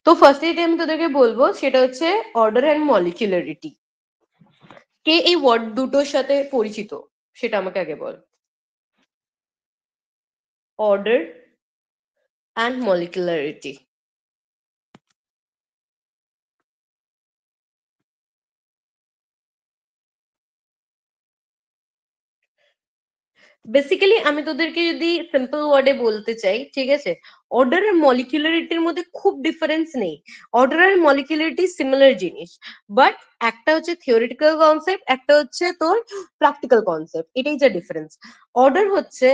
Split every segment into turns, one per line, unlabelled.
তো ফার্স্টে যেটা আমি তোদেরকে বলবো সেটা হচ্ছে অর্ডার অ্যান্ড মলিকুলারিটি। কে এই ওয়ার্ড দুটোর সাথে পরিচিত সেটা আমাকে আগে বল। Order and molecularity. বেসিক্যালি আমি তোদেরকে যদি সিম্পল ওয়ার্ডে বলতে চাই, ঠিক আছে, অর্ডার আর মলিকুলারিটির মধ্যে খুব ডিফারেন্স নেই। অর্ডার আর মলিকুলারিটি সিমিলার জিনিস, বাট একটা হচ্ছে থিওরিটিক্যাল কনসেপ্ট, একটা হচ্ছে তোর প্র্যাকটিক্যাল কনসেপ্ট, এটাই যা ডিফারেন্স। অর্ডার হচ্ছে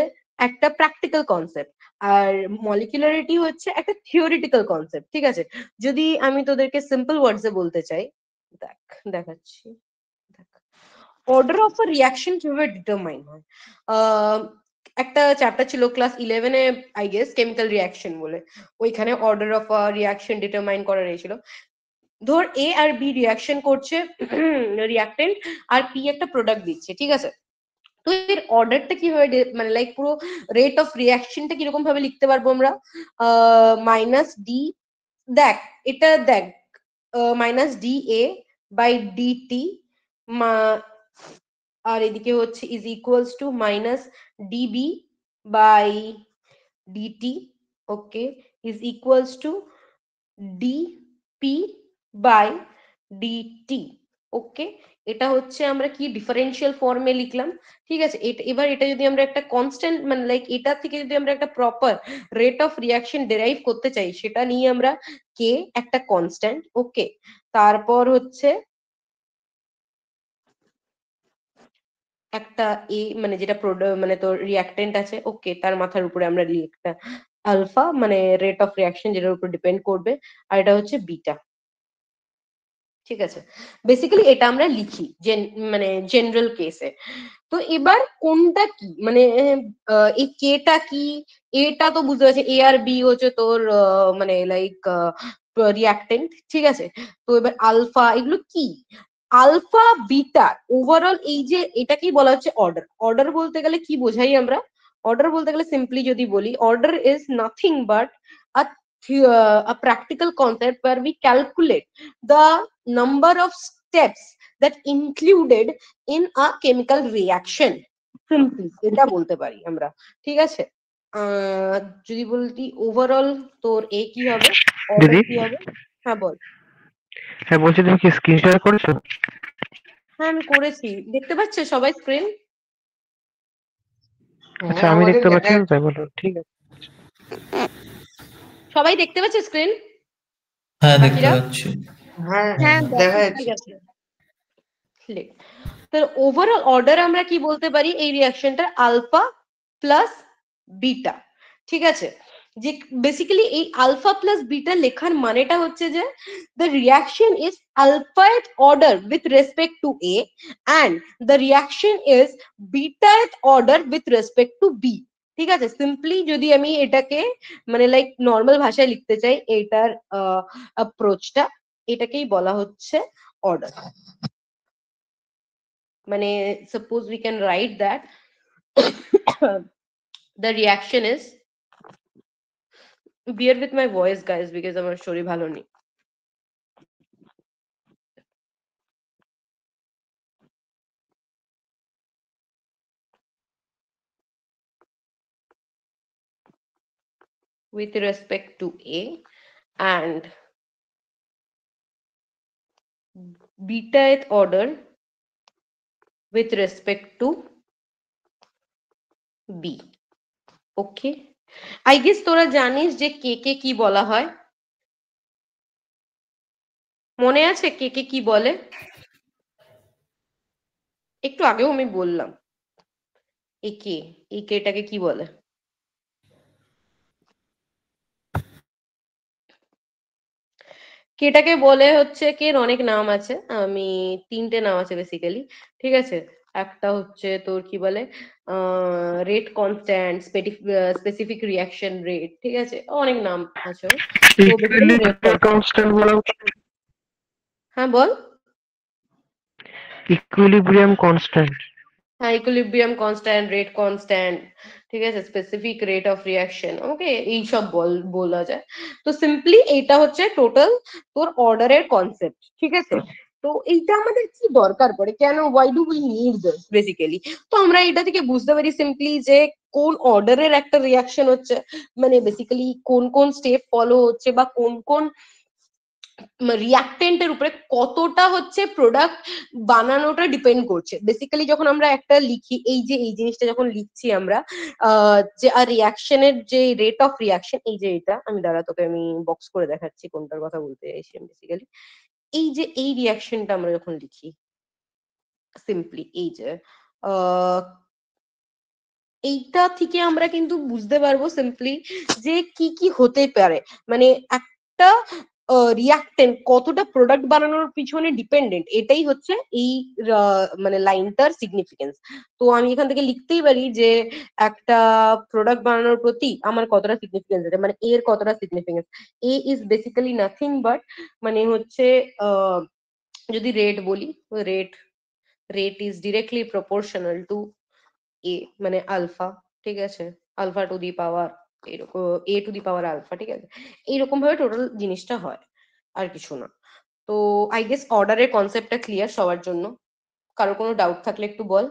একটা প্র্যাকটিক্যাল কনসেপ্ট, আর মলিকুলারিটি হচ্ছে একটা থিওরিটিক্যাল কনসেপ্ট, ঠিক আছে। যদি আমি তোদেরকে সিম্পল ওয়ার্ডসে বলতে চাই, দেখাচ্ছি। অর্ডার অফ আ রিয়াকশন কিভাবে ডিটারমাইন হয়, একটা চ্যাপ্টার ছিল ক্লাস 11-এ আই গেস, কেমিক্যাল রিয়াকশন বলে, ওইখানে order of a reaction determine করা হয়েছিল। ধর এ আর বি রিয়াকশন করছে, রিয়াক্টেন্ট, আর পি একটা প্রোডাক্ট দিচ্ছে, ঠিক আছে। তো এর অর্ডারটা কিভাবে মানে লাইক পুরো রেট অফ রিয়াকশনটা কিরকম ভাবে লিখতে পারবো আমরা, মাইনাস ডি, দেখ এটা দেখ, minus D A by DT, আর এদিকে হচ্ছে is equals to minus DB by DT, okay, is equals to DP by DT, okay. এটা হচ্ছে আমরা কি ডিফারেন্সিয়াল ফর্মে লিখলাম, ঠিক আছে। এবার এটা যদি আমরা একটা কনস্ট্যান্ট মানে লাইক এটা থেকে যদি আমরা একটা proper rate of reaction derive করতে চাই, সেটা নিয়ে আমরা কে একটা কনস্ট্যান্ট, ওকে। তারপর হচ্ছে একটা এ মানে যেটা মানে তোর রিয়াক্টেন্ট আছে, ওকে, তার মাথার উপরে আমরা একটা আলফা মানে রেট অফ রিয়াকশন যেটার উপর ডিপেন্ড করবে, আর এটা হচ্ছে বিটা, ঠিক আছে। বেসিক্যালি এটা আমরা লিখি মানে জেনারেল কেসে। তো এবার কোনটা কি মানে এই কেটা কি, এটা তো বুঝতে পারছি, এ আর বি হচ্ছে তোর মানে লাইক রিয়াক্টেন্ট, ঠিক আছে। তো এবার আলফা এগুলো কি, আলফা বিটা ওভারঅল এই যে এটাকেই বলা হচ্ছে অর্ডার। অর্ডার বলতে গেলে কি বোঝাই আমরা, অর্ডার বলতে গেলে সিম্পলি যদি বলি, order is nothing but a practical concept where we calculate the number of steps that included in a chemical reaction, simply এটা বলতে পারি আমরা, ঠিক আছে। যদি বলতি ওভারঅল তোর এ কি হবে, অর্ডার
দিদি,
কি হবে, হ্যাঁ বল।
হ্যাঁ বলছি, তুমি কি স্ক্রিন শেয়ার করেছো?
হ্যাঁ আমি করেছি, দেখতে পাচ্ছে সবাই স্ক্রিন?
আচ্ছা, আমি দেখতে পাচ্ছি না তাই বলো, ঠিক আছে।
সবাই দেখতে পাচ্ছে স্ক্রিন?
হ্যাঁ দেখতে
বাকিরা?
পাচ্ছি।
হ্যাঁ
হ্যাঁ
দেখা
ঠিক
যাচ্ছে।
আছে। তো ওভারঅল অর্ডার আমরা কি বলতে পারি এই রিয়াকশনটা, আলফা প্লাস বিটা, ঠিক আছে। যে বেসিক্যালি এই আলফা প্লাস বিটা লেখার মানেটা হচ্ছে যে the reaction is alphath order with respect to A and the reaction is betath order with respect to B, ঠিক আছে। সিম্পলি যদি আমি এটাকে মানে লাইক নর্মাল ভাষায় লিখতে চাই, এটার অ্যাপ্রোচটা, এটাকেই বলা হচ্ছে অর্ডার। মানে suppose we can write that the reaction is, bear with my voice guys because আমার শরীর ভালো নেই। with respect to A and betath order with respect to B, okay. I guess তোরা জানিস যে কে কে কি বলা হয়, মনে আছে কে কে কি বলে? একটু আগেও আমি বললাম একে, এই কেটাকে কি বলে? কেটাকে বলে হচ্ছে, কের অনেক নাম আছে, আমি তিনটে নাম আছে বেসিক্যালি, ঠিক আছে। একটা হচ্ছে তোর কি বলে rate constant, specific reaction rate, ঠিক আছে, অনেক নাম আছে ওর। তো বেসিক্যালি রেট
কনস্ট্যান্ট বলা,
হ্যাঁ বল।
Equilibrium constant.
হ্যাঁ, ইকুইলিব্রিয়াম কনস্ট্যান্ট, রেট কনস্ট্যান্ট, ঠিক আছে, specific rate of reaction, okay, এইসব বলা যায়। তো সিম্পলি এইটা হচ্ছে টোটাল তোর অর্ডারের কনসেপ্ট, ঠিক আছে। তো এইটা আমাদের কি দরকার পড়ে, কেন, why do we need this basically? তো আমরা এটা থেকে বুঝতে পারি সিম্পলি যে কোন অর্ডারের একটা রিয়াকশন হচ্ছে, মানে বেসিক্যালি কোন কোন স্টেপ ফলো হচ্ছে, বা কোন কোন রিয়াক্টেন্টের উপরে কতটা হচ্ছে প্রোডাক্ট বানানোটা ডিপেন্ড করছে। বেসিক্যালি যখন আমরা একটা লিখি, এই যে এই জিনিসটা যখন লিখছি আমরা, যে আর রিয়াকশনের যে রেট অফ রিয়াকশন, এই যে এটা আমি দাঁড়া তোকে আমি বক্স করে দেখাচ্ছি কোনটার কথা বলতে চাইছি বেসিক্যালি। এই যে এই রিয়াকশনটা আমরা যখন লিখি সিম্পলি, এই যে আহ এইটা থেকে আমরা কিন্তু বুঝতে পারবো সিম্পলি যে কি কি হতে পারে, মানে একটা রিয়াক্টেন্ট কতটা প্রোডাক্ট বানানোর পিছনে ডিপেন্ডেন্ট, এটাই হচ্ছে এই মানে লাইনটার সিগনিফিকেন্স। তো আমি এখান থেকে লিখতেই পারি যে একটা প্রোডাক্ট বানানোর প্রতি আমার কতটা সিগনিফিকেন্স আছে, মানে এর কতটা significance. A is basically nothing but, মানে হচ্ছে যদি রেট বলি, rate rate is directly proportional to A, মানে আলফা, ঠিক আছে, আলফা টু দি পাওয়ার এরকম, এ টু দি পাওয়ার আলফা, ঠিক আছে। এইরকম ভাবে টোটাল জিনিসটা হয়, আর কিছু না। তো আই গেস অর্ডারের কনসেপ্টটা ক্লিয়ার সবার জন্য। কারো কোনো ডাউট থাকলে একটু বল,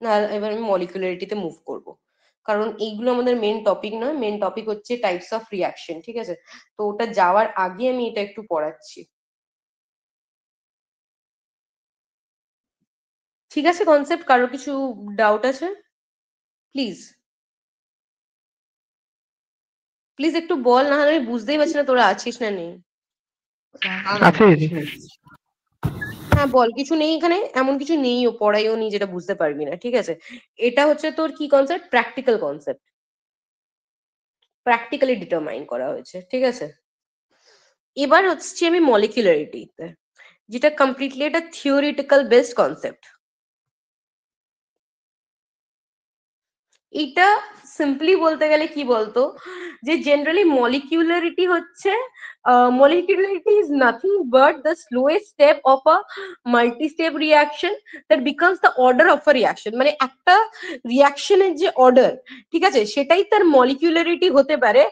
না এবার আমি মলিকুলারিটিতে মুভ করব, কারণ এইগুলো আমাদের মেন টপিক নয়, মেন টপিক হচ্ছে টাইপস অফ রিয়াকশন, ঠিক আছে। তো ওটা যাওয়ার আগে আমি এটা একটু পড়াচ্ছি, ঠিক আছে। কনসেপ্ট কারো কিছু ডাউট আছে? প্লিজ প্লিজ একটু বল, না হলে আমি বুঝতেই পারছি না তোরা আছিস না নেই।
আছে দিদি।
হ্যাঁ বল, কিছু নেই এখানে, এমন কিছু নেই ও পড়াইও নি যেটা বুঝতে পারবি না, ঠিক আছে। এটা হচ্ছে তোর কি concept, practical concept, practically determine করা হয়েছে, ঠিক আছে। এবার হচ্ছে আমি মলিকুলারিটিতে, যেটা কমপ্লিটলি একটা থিওরিটিক্যাল বেসড কনসেপ্ট। এটা সিম্পলি বলতে গেলে কি বলতো, যে জেনারেলি মলিকুলারিটি হচ্ছে, molecularity is nothing but the slowest step of a multi step reaction that becomes the order of a reaction. মানে একটা রিয়াকশনের যে অর্ডার, ঠিক আছে, সেটাই তার মলিকুলারিটি হতে পারে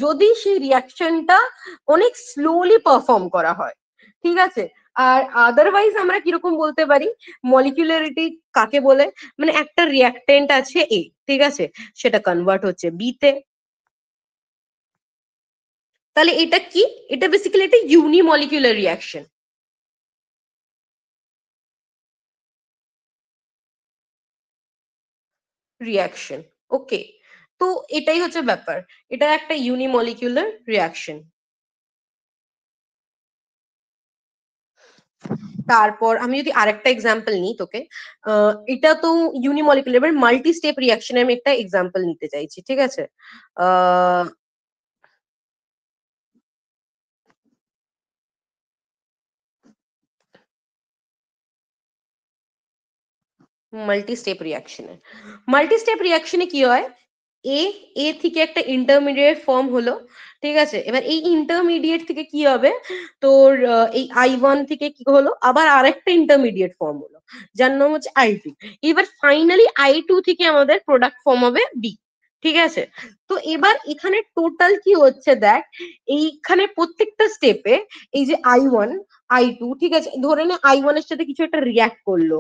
যদি সেই রিয়াকশনটা অনেক স্লোলি পারফর্ম করা হয়, ঠিক আছে। আর আদারওয়াইজ আমরা কিরকম বলতে পারি মলিকুলারিটি কাকে বলে, মানে একটা রিয়াক্টেন্ট আছে এ, ঠিক আছে, সেটা কনভার্ট হচ্ছে বি তে, তাহলে এটা কি, এটা বেসিক্যালি একটা ইউনিমলিকুলার রিয়াকশন, রিয়াকশন, ওকে। তো এটাই হচ্ছে ব্যাপার, এটা একটা ইউনিমলিকুলার রিয়াকশন। তারপর আমি যদি আরেকটা এক্সাম্পল নিই তোকে, এটা তো ইউনিমলিকুলার, এবার মাল্টি স্টেপ রিয়াকশনে আমি একটা এক্সাম্পল নিতে চাইছি, ঠিক আছে। আহ মাল্টি স্টেপ রিয়াকশনে, মাল্টি স্টেপ রিয়াকশনে কি হয়, এ এ থেকে একটা ইন্টারমিডিয়েট ফর্ম হলো, ঠিক আছে। এবার এই ইন্টারমিডিয়েট থেকে কি হবে, তোর এই I1 থেকে কি হলো, আবার আরেকটা ইন্টারমিডিয়েট ফর্ম হলো, যার নাম হচ্ছে I2। এবার ফাইনালি I2 থেকে আমাদের প্রোডাক্ট ফর্ম হবে বি, ঠিক আছে। তো এবার এখানে টোটাল কি হচ্ছে দেখ, এইখানে প্রত্যেকটা স্টেপে এই যে I1 I2, ঠিক আছে, ধরে নে I1 এর সাথে কিছু একটা রিয়াক্ট করলো,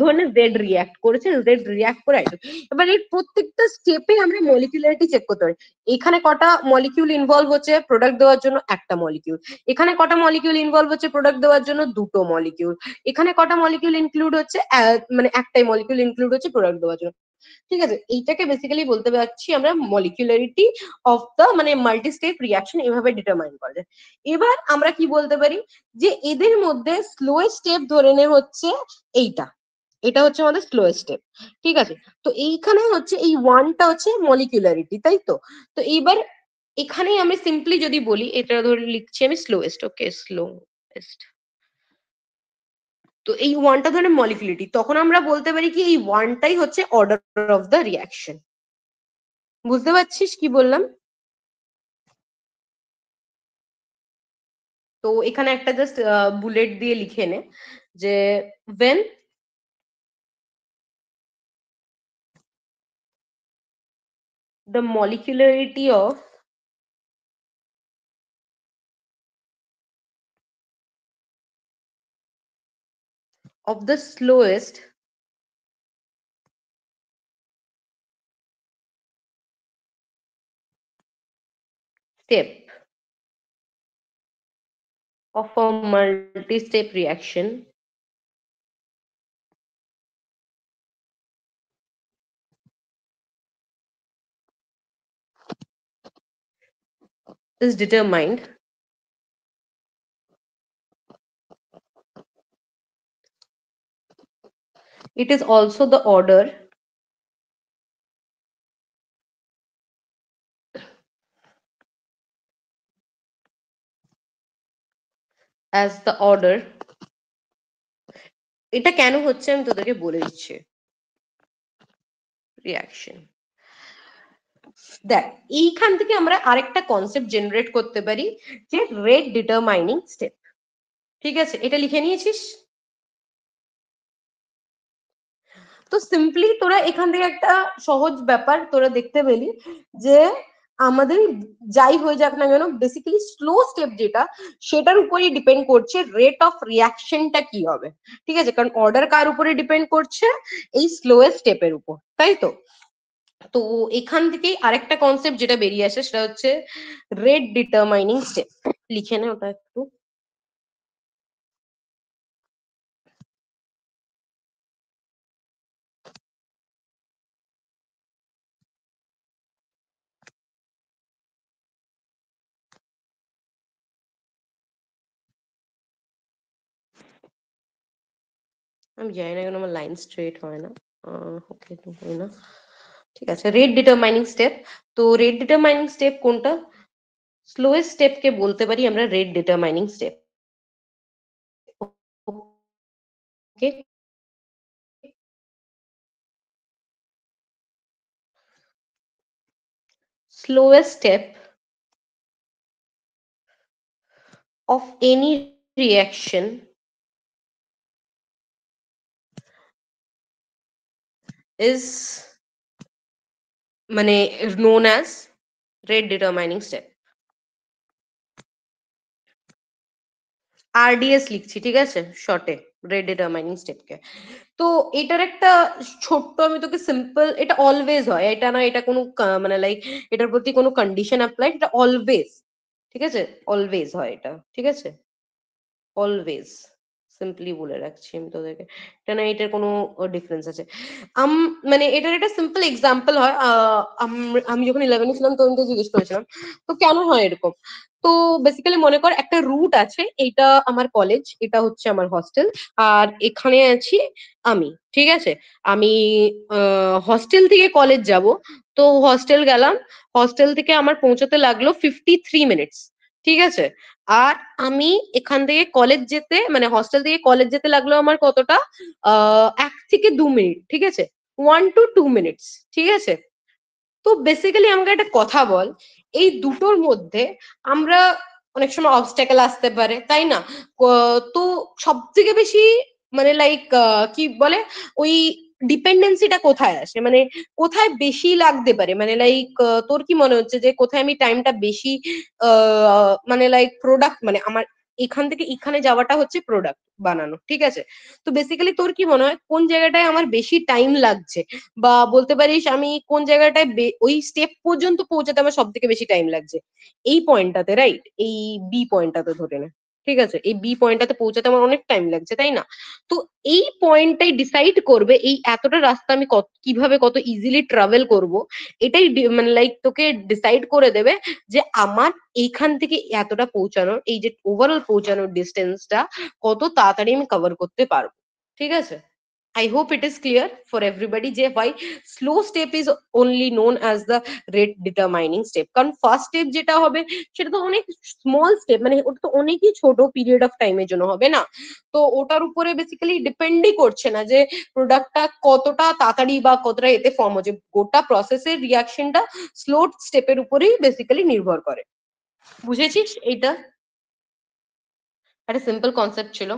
ধরে নে জেড রিয়াক্ট করেছে, জেড রিয়াক্ট করে I2। এবার এই প্রত্যেকটা স্টেপে আমরা মলিকুলারিটি চেক করতে পারি, এখানে কটা মলিকিউল ইনভলভ হচ্ছে প্রোডাক্ট দেওয়ার জন্য, একটা মলিকিউল, এখানে কটা মলিকিউল ইনভলভ হচ্ছে প্রোডাক্ট দেওয়ার জন্য, দুটো মলিকিউল, এখানে কটা মলিকিউল ইনক্লুড হচ্ছে, মানে একটাই মলিকিউল ইনক্লুড হচ্ছে প্রোডাক্ট দেওয়ার জন্য, ঠিক আছে। এইটাকে বেসিক্যালি বলতে পারছি আমরা মলিকুলারিটি অফ দা, মানে মাল্টি স্টেপ রিয়াকশন, এভাবে ডিটারমাইন করা যায়। এবার আমরা কি বলতে পারি, যে এদের মধ্যে স্লোয়েস্ট স্টেপ ধরে নে হচ্ছে এইটা, এটা হচ্ছে আমাদের স্লোয়েস্ট স্টেপ, ঠিক আছে। তো এইখানে হচ্ছে এই ওয়ানটা হচ্ছে মলিকুলারিটি, তাই তো। তো এইবার এখানেই আমি সিম্পলি যদি বলি, এটা ধরে লিখছি আমি স্লোয়েস্ট, ওকে, স্লোয়েস্ট। তো এই ওয়ানটা ধরে মলিকুলারিটি, তখন আমরা বলতে পারি কি এই ওয়ানটাই হচ্ছে অর্ডার অফ দ্য রিয়াকশন। বুঝতে পারছিস কি বললাম? তো এখানে একটা জাস্ট বুলেট দিয়ে লিখে নে, যে when the molecularity of the slowest step of a multi-step reaction is determined it is also the order as the order এটা কেন হচ্ছে আমি তোদেরকে বলে দিচ্ছি রিয়াকশন দেখ এইখান থেকে আমরা আরেকটা কনসেপ্ট জেনারেট করতে পারি যে রেট ডিটারমাইনিং স্টেপ ঠিক আছে এটা লিখে নিয়েছিস তো সিম্পলি তোরা এখান থেকে একটা সহজ ব্যাপার তোরা দেখতে পেলি যে আমাদের যাই হয়ে যাক না কেন বেসিক্যালি স্লো স্টেপ যেটা সেটার উপরই ডিপেন্ড করছে রেট অফ রিয়াকশনটা কি হবে ঠিক আছে কারণ অর্ডার কার উপরে ডিপেন্ড করছে এই স্লোয়েস্ট স্টেপের উপর তাই তো তো এখান থেকেই আরেকটা কনসেপ্ট যেটা বেরিয়ে আসে সেটা হচ্ছে রেট ডিটারমাইনিং স্টেপ লিখে নে ওটা একটু আমি জানি না কেন আমার লাইন স্ট্রেট হয় না ওকে তো হয় না ঠিক আছে রেট ডিটারমাইনিং স্টেপ তো রেট ডিটারমাইনিং স্টেপ কোনটা স্লোয়েস্ট স্টেপকে বলতে পারি আমরা rate determining step okay slowest step of any reaction is মানে known as rate determining step RDS লিখছি ঠিক আছে শর্টে রেট ডিটারমাইনিং স্টেপকে তো এটার একটা ছোট্ট আমি তোকে সিম্পল এটা অলওয়েজ হয় এটা না এটা কোনো মানে লাইক এটার প্রতি কোনো কন্ডিশন অ্যাপ্লাই এটা অলওয়েজ ঠিক আছে অলওয়েজ হয় এটা ঠিক আছে অলওয়েজ সিম্পলি বলে রাখছি আমি তোদেরকে এটা না এটার কোনো ডিফারেন্স আছে মানে এটার একটা সিম্পল এক্সাম্পল হয় আমি যখন 11 ছিলাম তখন তো জিজ্ঞেস করেছিলাম তো কেন হয় এরকম তো বেসিক্যালি মনে কর একটা রুট আছে এটা আমার কলেজ এটা হচ্ছে আমার হস্টেল আর এখানে আছি আমি ঠিক আছে আমি হস্টেল থেকে কলেজ যাব তো হস্টেল গেলাম হস্টেল থেকে আমার পৌঁছতে লাগলো 53 মিনিটস ঠিক আছে আর আমি এখান থেকে কলেজ যেতে মানে হস্টেল থেকে কলেজ যেতে লাগলো আমার কতটা 1 থেকে 2 মিনিট ঠিক আছে 1 to 2 মিনিটস ঠিক আছে তো বেসিক্যালি আমাকে একটা কথা বল এই দুটোর মধ্যে আমরা অনেক সময় অবস্ট্যাকেল আসতে পারে তাই না তো সব থেকে বেশি মানে লাইক কি বলে ওই ডিপেন্ডেন্সিটা কোথায় আসে মানে কোথায় বেশি লাগতে পারে মানে লাইক তোর কি মনে হচ্ছে যে কোথায় আমি টাইমটা বেশি মানে লাইক প্রোডাক্ট মানে আমার এখান থেকে এখানে যাওয়াটা হচ্ছে প্রোডাক্ট বানানো ঠিক আছে তো বেসিক্যালি তোর কি মনে হয় কোন জায়গাটায় আমার বেশি টাইম লাগছে বা বলতে পারিস আমি কোন জায়গাটায় ওই স্টেপ পর্যন্ত পৌঁছাতে আমার সব থেকে বেশি টাইম লাগছে এই পয়েন্টটাতে রাইট এই বি পয়েন্টটাতে ধরে নে ঠিক আছে এই বি পয়েন্টটাতে পৌঁছাতে আমার অনেক টাইম লাগছে তাই না তো এই পয়েন্টটাই ডিসাইড করবে এই এতটা রাস্তা আমি কিভাবে কত ইজিলি ট্রাভেল করব এটাই মানে লাইক তোকে ডিসাইড করে দেবে যে আমার এইখান থেকে এতটা পৌঁছানোর এই যে ওভারঅল পৌঁছানোর ডিস্টেন্সটা কত তাড়াতাড়ি আমি কভার করতে পারবো ঠিক আছে I hope it is clear for everybody যে why slow step is only known as the rate determining step কারণ ফার্স্ট স্টেপ যেটা হবে সেটা তো অনেক স্মল স্টেপ মানে ওটা তো অনেকই ছোট পিরিয়ড অফ টাইমের জন্য হবে না তো ওটার উপরে বেসিক্যালি ডিপেন্ডই করছে না যে প্রোডাক্টটা কতটা তাড়াতাড়ি বা কতটা এতে ফর্ম হচ্ছে গোটা প্রসেসের রিয়াকশনটা স্লো স্টেপের উপরেই বেসিক্যালি নির্ভর করে বুঝেছিস এইটা একটা সিম্পল কনসেপ্ট ছিল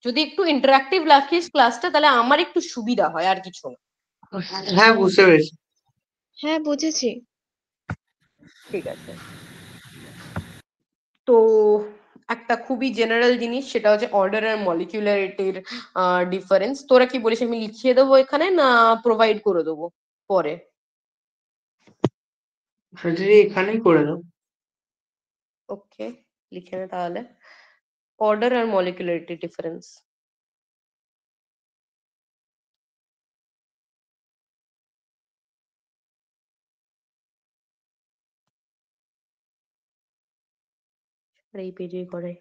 যদি একটু ইন্টারাক্টিভ রাখিস ক্লাসটা তাহলে আমার একটু সুবিধা হয় আর কিছু না
হ্যাঁ বুঝতে পেরেছি হ্যাঁ বুঝেছি।
ঠিক আছে, তো একটা খুবই জেনারেল জিনিস, সেটা হচ্ছে অর্ডার আর মলিকিউলারিটির ডিফারেন্স। তোরা কি বলিস, আমি লিখিয়ে দেবো এখানে না প্রোভাইড করে দেবো পরে?
যদি এখানেই করে দাও।
ওকে, লিখে নে তাহলে, অর্ডার আর মলিকুলারিটি ডিফারেন্স। এই পেজে করে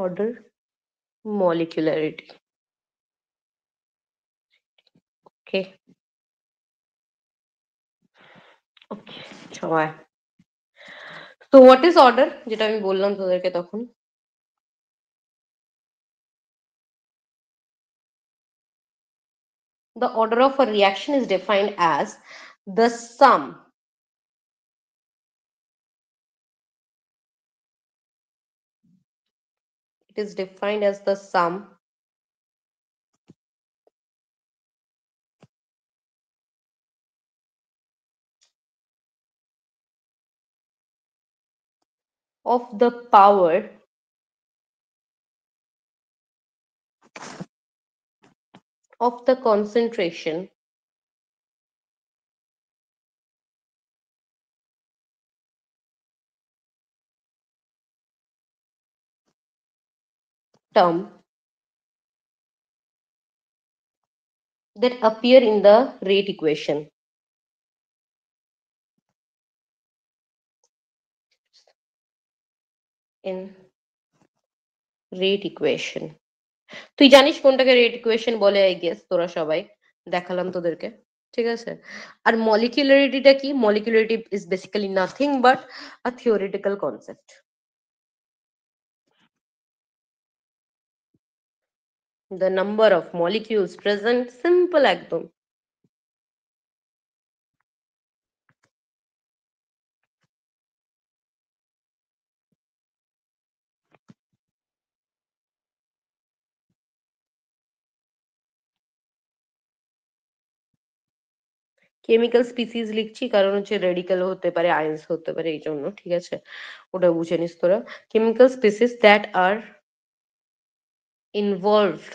অর্ডার মলিকুলারিটি। ওকে ওকে, সবাই, তো হোয়াট ইজ অর্ডার, যেটা আমি বললাম তোদেরকে তখন? The order of a reaction is defined as the sum it is defined as the sum of the power of the concentration term that appear in the rate equation. In rate equation, তুই জানিস কোনটাকে rate equation বলে? I guess তোরা সবাই দেখালাম তোদেরকে, ঠিক আছে। আর মলিকুলারিটিটা কি? Molecularity is basically nothing but a theoretical concept. The number of molecules present, simple একদম। কেমিক্যাল স্পিসিস লিখছি কারণ হচ্ছে রেডিক্যাল হতে পারে, আয়ন্স হতে পারে, এই জন্য, ঠিক আছে, ওটা বুঝে নিস তোরা। Chemical species that R involved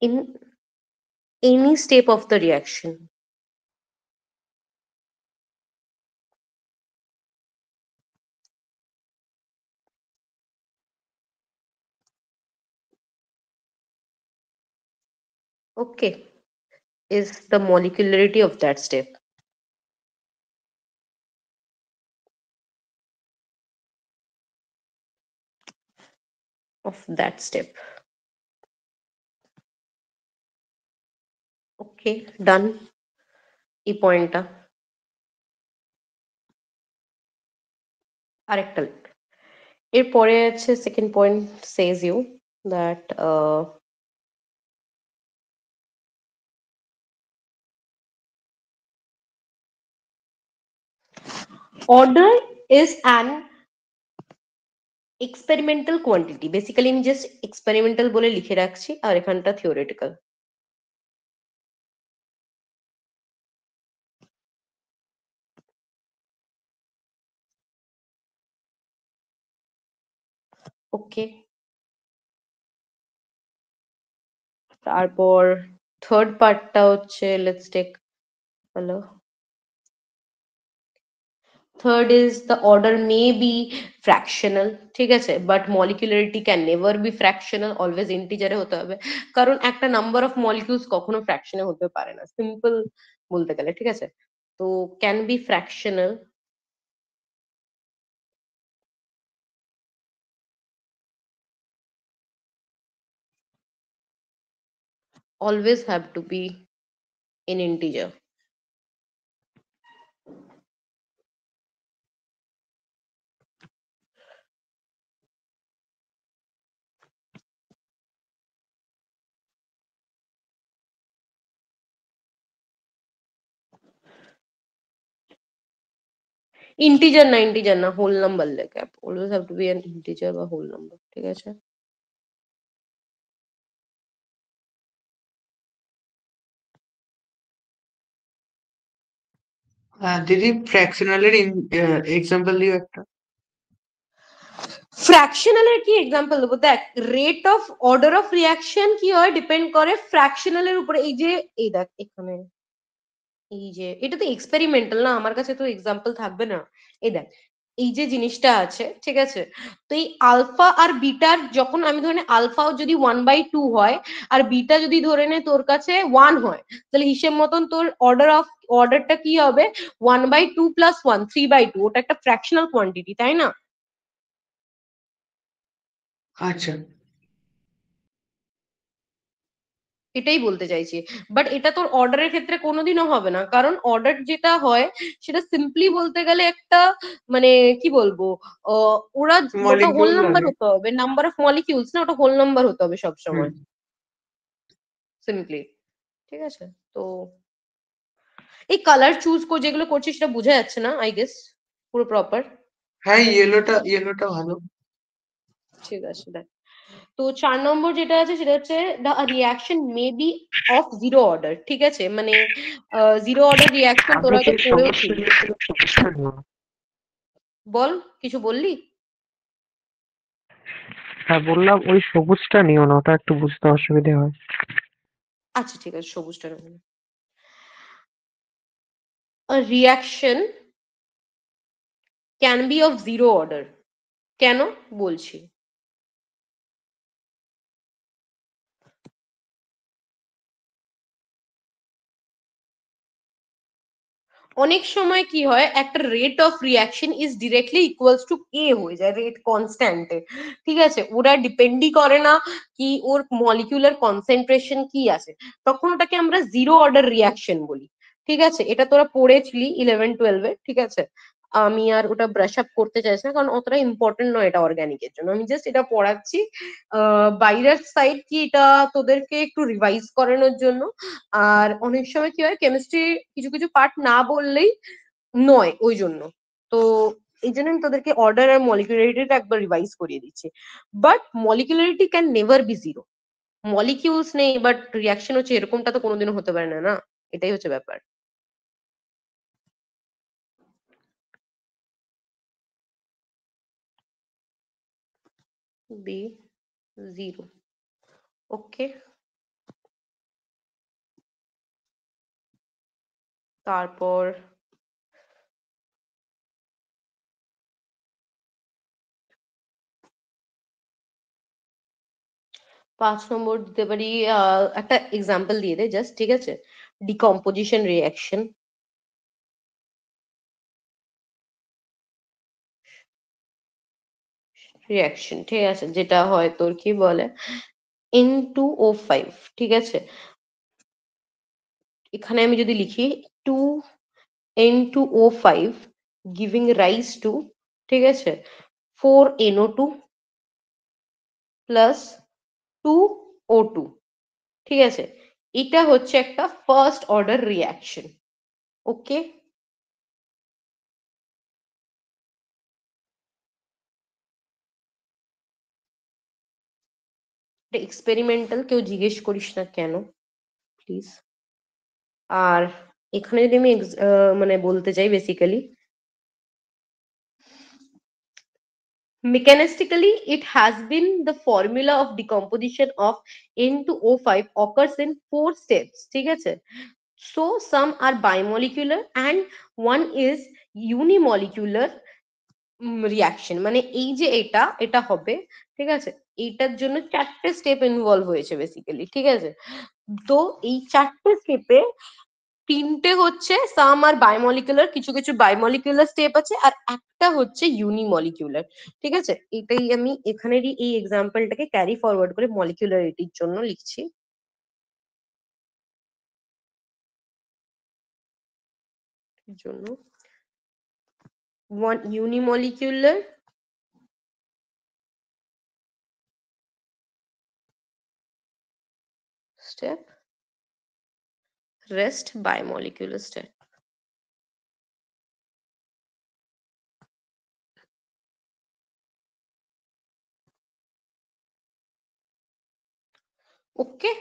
in any step of the reaction. Okay, is the molecularity of that step. Of that step. Okay, done. এই পয়েন্টটা আরেকটা লিখ। এরপরে আছে second point, says you that order is an experimental quantity. Basically আমি just experimental বলে লিখে রাখছি, আর এখানটা theoretical. ওকে, তারপর থার্ড পার্টটা হচ্ছে, let's take, hello, third is the order may be fractional, ঠিক আছে, but molecularity can never be fractional, always ইন্টিজারে হতে হবে, কারণ একটা নাম্বার অফ মলিকিউলস কখনো ফ্র্যাকশনে হতে পারে না, সিম্পল বলতে গেলে, ঠিক আছে। তো can be fractional, always have to be in integer. Integer না, হোল নাম্বার লেখা, always have to be an integer বা হোল নাম্বার, ঠিক আছে?
দিদি ফ্র্যাকশনালের এক্সাম্পল দিও একটা।
ফ্র্যাকশনালের কি এক্সাম্পল দেবো? দেখ, rate of order of reaction কি হয়, ডিপেন্ড করে ফ্র্যাকশনালের উপরে। এই যে এই দেখ এখানে, এই যে এটা তো এক্সপেরিমেন্টাল না, আমার কাছে তো এক্সাম্পল থাকবে না। এই দেখ, এই যে জিনিসটা আছে, ঠিক আছে? তো এই আলফা আর বিটার, যখন আমি ধরে নে আলফাও যদি 1/2 হয় আর বিটা যদি ধরে নে তোর কাছে 1 হয়, তাহলে হিসেব মতন তোর অর্ডারটা কি হবে? 1/2 + 1, 3/2। ওটা একটা ফ্র্যাকশনাল কোয়ান্টিটি, তাই না?
আচ্ছা,
এটাই বলতে চাইছি। বাট এটা তোর অর্ডারের ক্ষেত্রে কোনোদিনও হবে না, কারণ অর্ডার যেটা হয় সেটা সিম্পলি বলতে গেলে একটা, মানে কি বলবো, ওরা, ওটা হোল
মলিকিউল
নাম্বার
লাগে।
হতে হবে, নাম্বার অফ মলিকিউলস না, ওটা হোল নাম্বার হতে হবে সব
হুম।
সময়, সিম্পলি। ঠিক আছে? তো এই কালার চুজ যেগুলো করছিস সেটা বোঝা যাচ্ছে না, আই গেস, পুরো প্রপার।
হ্যাঁ, ইয়েলোটা ভালো।
ঠিক আছে, দেখ। তো 4 নম্বর যেটা আছে সেটা হচ্ছে the reaction may be of zero order. ঠিক আছে, মানে জিরো অর্ডার রিয়াকশন
আপনি
তোরা
কি
হয়তো
সবুজ
পড়েওছিস।
সবুজটা নিও না।
বল, কিছু বললি?
হ্যাঁ বললাম ওই সবুজটা নিও না, ওটা একটু বুঝতে অসুবিধা হয়।
আচ্ছা ঠিক আছে, সবুজটা নেবো না। A reaction can be of zero order. কেন বলছি? অনেক সময় কি হয়, একটা rate of reaction is directly equals to K হয়ে যায়, রেট কনস্ট্যান্টে। ঠিক আছে, ওরা ডিপেন্ডই করে না কি ওর মলিকিউলার কনসেন্ট্রেশন কি আছে, তখন ওটাকে আমরা জিরো অর্ডার রিয়াকশন বলি। ঠিক আছে, এটা তোরা পড়েছিলি 11-12-এ। ঠিক আছে, আমি আর ওটা ব্রাশ আপ করতে চাইছি না, কারণ অতটা ইম্পর্টেন্ট নয় এটা অর্গানিকের জন্য, আমি জাস্ট এটা পড়াচ্ছি বাইরের সাইড কি, এটা তোদেরকে একটু রিভাইজ করানোর জন্য। আর অনেক সময় কি হয়, কেমিস্ট্রি কিছু কিছু পার্ট না বললেই নয়, ওই জন্য। তো এই জন্য আমি তোদেরকে অর্ডার আর মলিকুলারিটিটা একবার রিভাইজ করিয়ে দিচ্ছি। But molecularity can never be zero. Molecules নেই বাট রিয়াকশন হচ্ছে, এরকমটা তো কোনোদিনও হতে পারে না, না? এটাই হচ্ছে ব্যাপার। B zero. ওকে, তারপর 5 নম্বর দিতে পারি, একটা এক্সাম্পল দিয়ে দে জাস্ট। ঠিক আছে, ডিকম্পোজিশন রিয়াকশন। রিয়াকশন, ঠিক আছে, যেটা হয় তোর কি বলে N2O5। ঠিক আছে, এখানে আমি যদি লিখি 2N2O5 giving rise to, ঠিক আছে, 4NO2 প্লাস 2O2। ঠিক আছে, এটা হচ্ছে একটা ফার্স্ট অর্ডার রিয়াকশন। ওকে, এক্সপেরিমেন্টাল, কেউ জিজ্ঞেস করিস না কেন, প্লিজ। আর এখানে যদি আমি মানে বলতে চাই, basically mechanistically it has been the formula of decomposition of N2O5 occurs in 4 steps. ঠিক আছে, so some are bimolecular and one is unimolecular reaction, মানে এই যে এটা এটা হবে। ঠিক আছে, এইটার জন্য 4টে স্টেপ ইনভলভ হয়েছে বেসিক্যালি। ঠিক আছে, তো এই 4টে স্টেপে 3টে হচ্ছে সাম আর বায়োমলিকুলার, কিছু কিছু বায়োমলিকুলার স্টেপ আছে, আর একটা হচ্ছে ইউনিমলিকুলার। ঠিক আছে, এটাই আমি এখানেরই এই এক্সাম্পলটাকে ক্যারি ফরওয়ার্ড করে মলিকুলারিটির জন্য লিখছি। জন্য one unimolecular step, rest bimolecular step। Okay,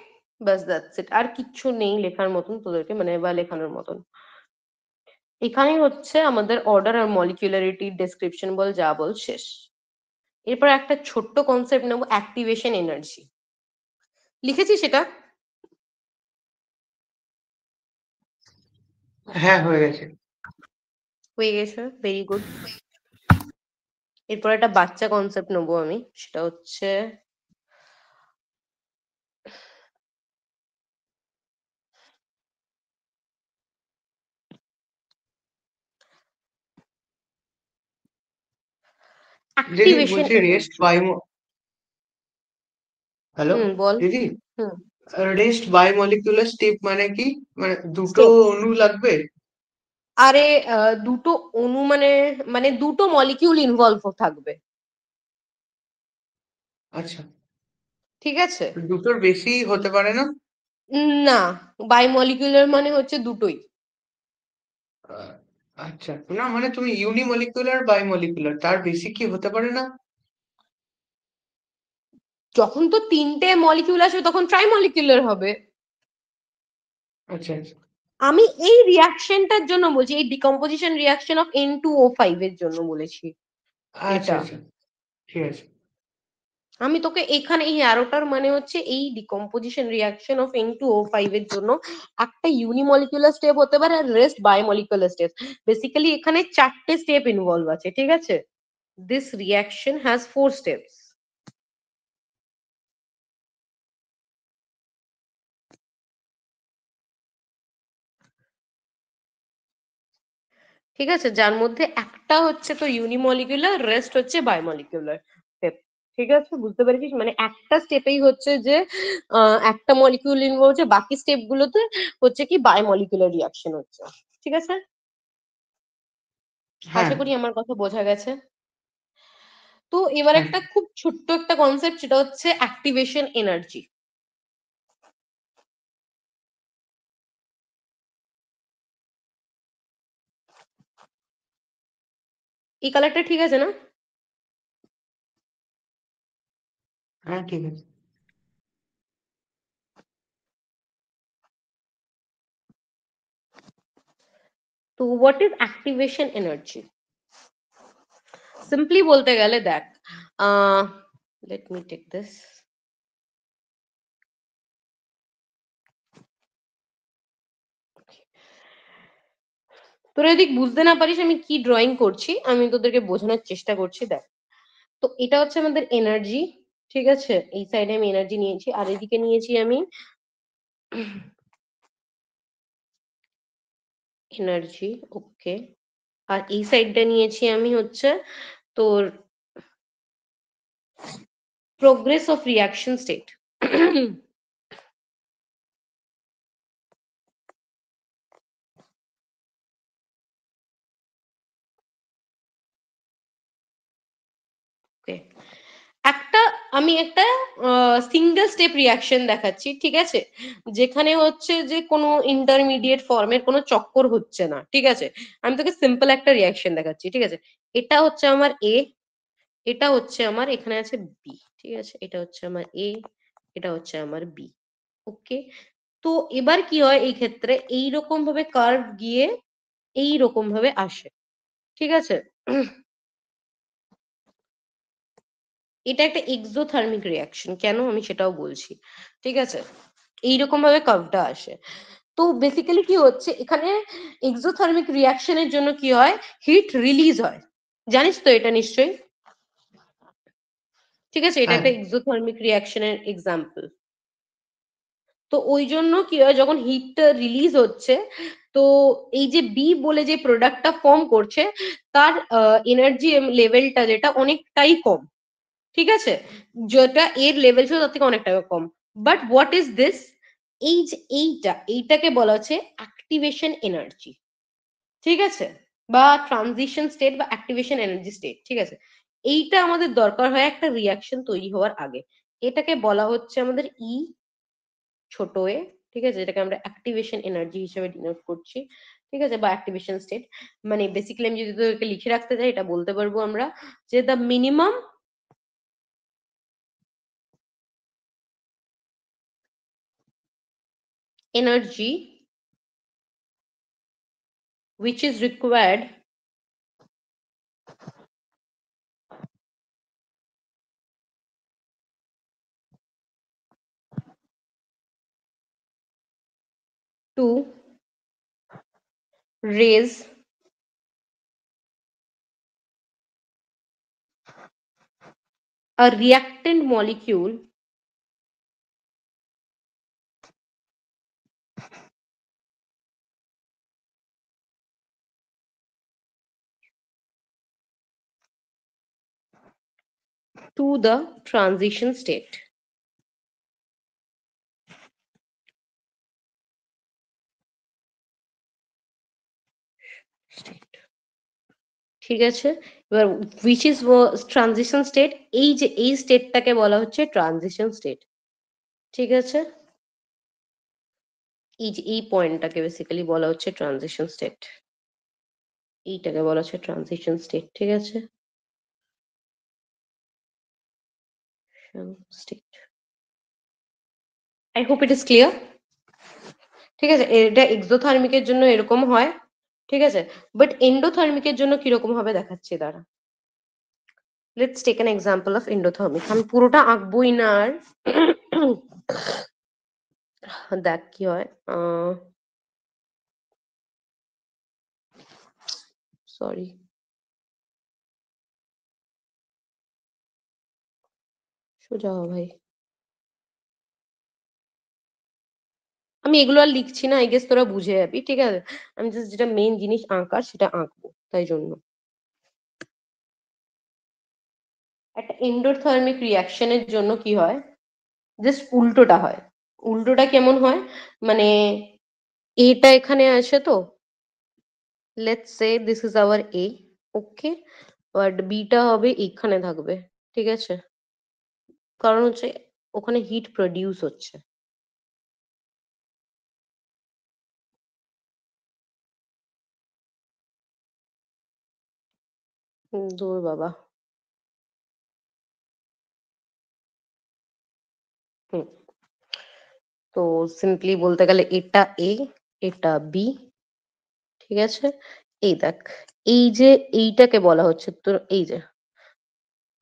বাস দ্যাটস ইট। আর কিচ্ছু নেই লেখার মতন তোদেরকে, মানে বা লেখানোর মতন। এখানেই হচ্ছে আমাদের অর্ডার আর মলিকুলারিটি ডেসক্রিপশন বল যা বল শেষ। এরপর একটা ছোট্ট কনসেপ্ট নেবো, অ্যাক্টিভেশন এনার্জি। লিখেছি সেটা?
হ্যাঁ, হয়ে গেছে।
হয়ে গেছে, ভেরি গুড। এরপর একটা বাচ্চা কনসেপ্ট নেবো আমি, সেটা হচ্ছে
দিদি
অ্যাক্টিভেশন
বলছি রেস্ট
এনার্জি।
বাই হ্যালো
বল।
দিদি,
হুম।
রেস্ট বায়োমলিকুলার স্টেপ মানে কি? মানে দুটো
স্টেপ।
অণু লাগবে?
আরে দুটো অণু মানে, মানে দুটো মলিকিউল ইনভলভ থাকবে,
আচ্ছা,
ঠিক আছে?
দুটোর বেশি হতে পারে না?
না, বাইমলিকুলার মানে হচ্ছে দুটোই।
আহ, আচ্ছা, না মানে তুমি ইউনিমলিকুলার বায়োমলিকুলার, তার বেশি কি হতে পারে না?
যখন তো তিনটে মলিকিউল আসবে তখন ট্রাইমলিকুলার হবে।
আচ্ছা আচ্ছা
আমি এই রিয়াকশনটার জন্য বলছি, এই ডিকম্পোজিশন রিয়াকশন অফ N2O5 এর জন্য বলেছি
আচ্ছা
এটা।
আচ্ছা, ঠিক আছে।
আমি তোকে এখানে এই অ্যারোটার মানে হচ্ছে এই ডিকম্পোজিশন রিয়াকশন অফ N2O5 এর জন্য একটা ইউনিমলিকুলার স্টেপ হতে পারে আর রেস্ট বায়োমলিকুলার স্টেপ। বেসিক্যালি এখানে চারটে স্টেপ ইনভলভ আছে, ঠিক আছে? This reaction has 4 steps. ঠিক আছে, যার মধ্যে একটা হচ্ছে তো ইউনিমলিকুলার, রেস্ট হচ্ছে বায়োমলিকুলার স্টেপ। ঠিক আছে, বুঝতে পেরেছিস? মানে একটা স্টেপেই হচ্ছে যে একটা মলিকিউল ইনভলভ হচ্ছে, বাকি স্টেপ গুলোতে হচ্ছে কি বায়োমলিকুলার রিয়াকশন হচ্ছে। ঠিক আছে,
হ্যাঁ
আশা করি আমার কথা বোঝা গেছে। তো এবার
হ্যাঁ
একটা খুব ছোট্ট একটা কনসেপ্ট, সেটা হচ্ছে অ্যাক্টিভেশন এনার্জি। এই কালারটা ঠিক আছে না?
হ্যাঁ, ঠিক আছে।
তো what is activation energy? Simply বলতে গেলে দেখ, লেট মি টেক দিস। তোরা যদি বুঝতে না পারিস আমি কি ড্রয়িং করছি, আমি তোদেরকে বোঝানোর চেষ্টা করছি, দেখ। তো এটা হচ্ছে আমাদের এনার্জি, ঠিক আছে? এই সাইডে আমি এনার্জি নিয়েছি, আর এদিকে নিয়েছি আমি এনার্জি, ওকে। আর এই সাইডটা নিয়েছি আমি হচ্ছে তোর প্রোগ্রেস অফ রিয়াকশন স্টেট। ওকে, একটা আমি একটা সিঙ্গেল স্টেপ রিয়াকশন দেখাচ্ছি, ঠিক আছে? যেখানে হচ্ছে যে কোনো ইন্টারমিডিয়েট ফর্মের কোনো চক্কর হচ্ছে না, ঠিক আছে? আমি তোকে সিম্পল একটা রিয়াকশন দেখাচ্ছি, ঠিক আছে? এটা হচ্ছে আমার এ, এটা হচ্ছে আমার, এখানে আছে বি, ঠিক আছে? এটা হচ্ছে আমার এ, এটা হচ্ছে আমার বি। ওকে, তো এবার কি হয় এই ক্ষেত্রে, এইরকম ভাবে কার্ভ গিয়ে এইরকম ভাবে আসে, ঠিক আছে? এটা একটা এক্সোথার্মিক রিয়াকশন, কেন আমি সেটাও বলছি, ঠিক আছে? এইরকম ভাবে কার্ভটা আসে। তো বেসিক্যালি কি হচ্ছে এখানে, এক্সোথার্মিক রিয়াকশনের জন্য কি হয়, হিট রিলিজ হয়, জানিস তো এটা নিশ্চয়ই? ঠিক আছে, এটা
হ্যাঁ
একটা এক্সোথার্মিক রিয়াকশনের এক্সাম্পল। তো ওই জন্য কি হয়, যখন হিটটা রিলিজ হচ্ছে, তো এই যে বি বলে যে প্রোডাক্টটা ফর্ম করছে, তার এনার্জি লেভেলটা যেটা অনেকটাই কম, ঠিক আছে? যেটা এর লেভেল ছিল তার থেকে অনেক টাকা কম। But what is this? এই যে এইটাকে বলা হচ্ছে অ্যাক্টিভেশন এনার্জি, ঠিক আছে? বা ট্রানজিশন স্টেট বা অ্যাক্টিভেশন এনার্জি স্টেট, ঠিক আছে? এইটা আমাদের দরকার হয় একটা রিয়াকশন তৈরি হওয়ার আগে। এটাকে বলা হচ্ছে আমাদের ই ছোট এ, ঠিক আছে? যেটাকে আমরা অ্যাক্টিভেশন এনার্জি হিসেবে ডিনোট করছি, ঠিক আছে? বা অ্যাক্টিভেশন স্টেট। মানে বেসিক্যালি আমি যদি তোদেরকে লিখে রাখতে চাই, এটা বলতে পারবো আমরা যে the minimum energy which is required to raise a reactant molecule to the transition state. ঠিক আছে, এবার which is transition state, এই যে এই স্টেটটাকে বলা হচ্ছে ট্রানজিশন স্টেট। ঠিক আছে, এই যে এই পয়েন্টটাকে বেসিক্যালি বলা হচ্ছে ট্রানজিশন স্টেট, এইটাকে বলা হচ্ছে ট্রানজিশন স্টেট। ঠিক আছে, state, I hope it is clear. ঠিক আছে, এটা এক্সোথার্মিকের জন্য এরকম হয়। ঠিক আছে, বাট এন্ডোথার্মিকের জন্য কিরকম হবে দেখাচ্ছি দাঁড়া। Let's take an example of endothermic. আমি পুরোটা আঁকবোই না আর, দেখ কি হয়। সরি, সোজা হ ভাই। আমি এগুলো আর লিখছি না, আই গেস তোরা বুঝে যাবি। ঠিক আছে, আমি জাস্ট যেটা মেইন জিনিস আঁকার সেটা আঁকবো, তাই জন্য। একটা এন্ডোথার্মিক রিয়াকশনের জন্য কি হয়, জাস্ট উল্টোটা হয়। উল্টোটা কেমন হয়, মানে এটা এখানে আসে, তো let's say this is our A, okay, but beta হবে এখানে থাকবে। ঠিক আছে, কারণ হচ্ছে ওখানে হিট প্রডিউস হচ্ছে। দূর বাবা। হুম, তো সিম্পলি বলতে গেলে এটা এ, এটা বি। ঠিক আছে, এই দেখ, এই যে এইটাকে বলা হচ্ছে তোর, এই যে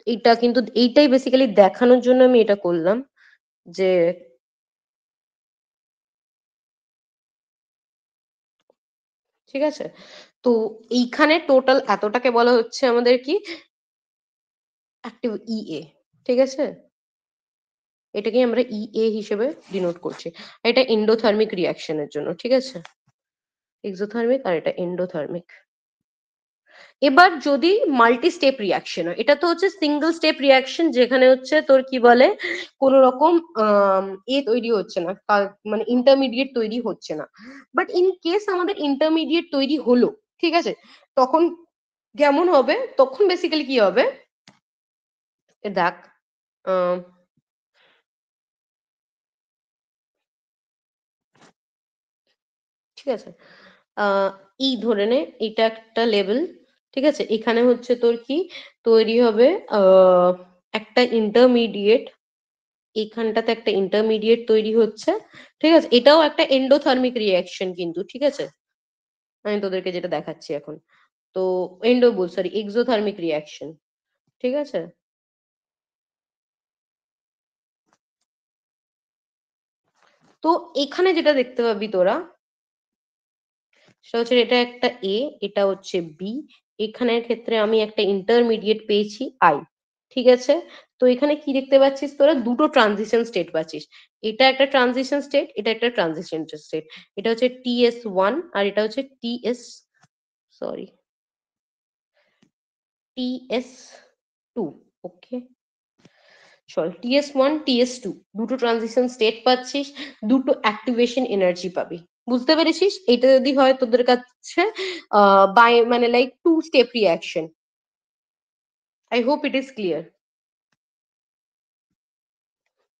এইটা, কিন্তু এইটাই বেসিক্যালি দেখানোর জন্য আমি এটা করলাম যে ঠিক আছে, তো এইখানে টোটাল এতটাকে বলা হচ্ছে আমাদের কি অ্যাক্টিভ ইএ। ঠিক আছে, এটাকে আমরা ইএ হিসেবে ডিনোট করছি। এটা এন্ডোথার্মিক রিয়াকশনের জন্য। ঠিক আছে, এক্সোথার্মিক আর এটা এন্ডোথার্মিক। এবার যদি মাল্টি স্টেপ রিয়াকশন হয়, এটা তো হচ্ছে সিঙ্গেল স্টেপ রিয়াকশন, যেখানে হচ্ছে তোর কি বলে কোন রকম তৈরি হচ্ছে না, মানে ইন্টারমিডিয়েট তৈরি হচ্ছে না। বাট ইন কেস আমাদের ইন্টারমিডিয়েট তৈরি হলো, ঠিক আছে, তখন কেমন হবে, তখন বেসিক্যালি কি হবে, দেখ, ঠিক আছে, এই ধরে নে এটা একটা লেভেল। ঠিক আছে, এখানে হচ্ছে তোর কি তৈরি হবে, একটা ইন্টারমিডিয়েট, এইখানটাতে একটা ইন্টারমিডিয়েট তৈরি হচ্ছে। ঠিক আছে, এটাও একটা এন্ডোথার্মিক রিয়াকশন কিন্তু। ঠিক আছে, আমি তোদেরকে যেটা দেখাচ্ছি এখন, তো সরি এক্সোথার্মিক রিয়াকশন। ঠিক আছে, তো এখানে যেটা দেখতে পাবি তোরা, সেটা হচ্ছে এটা একটা এ, এটা হচ্ছে বি, এখানের ক্ষেত্রে আমি একটা ইন্টারমিডিয়েট পেয়েছি আই। ঠিক আছে, তো এখানে কি দেখতে পাচ্ছিস তোরা, দুটো ট্রানজিশন স্টেট পাচ্ছিস। এটা একটা ট্রানজিশন স্টেট, এটা একটা ট্রানজিশন স্টেট। এটা হচ্ছে TS1 আর এটা হচ্ছে সরি TS2। ওকে, চল TS1 TS2 দুটো ট্রানজিশন স্টেট পাচ্ছিস, দুটো অ্যাক্টিভেশন এনার্জি পাবি। বুঝতে পেরেছিস, এটা যদি হয় তোদের কাছে বাই মানে like to step reaction. I hope it is clear.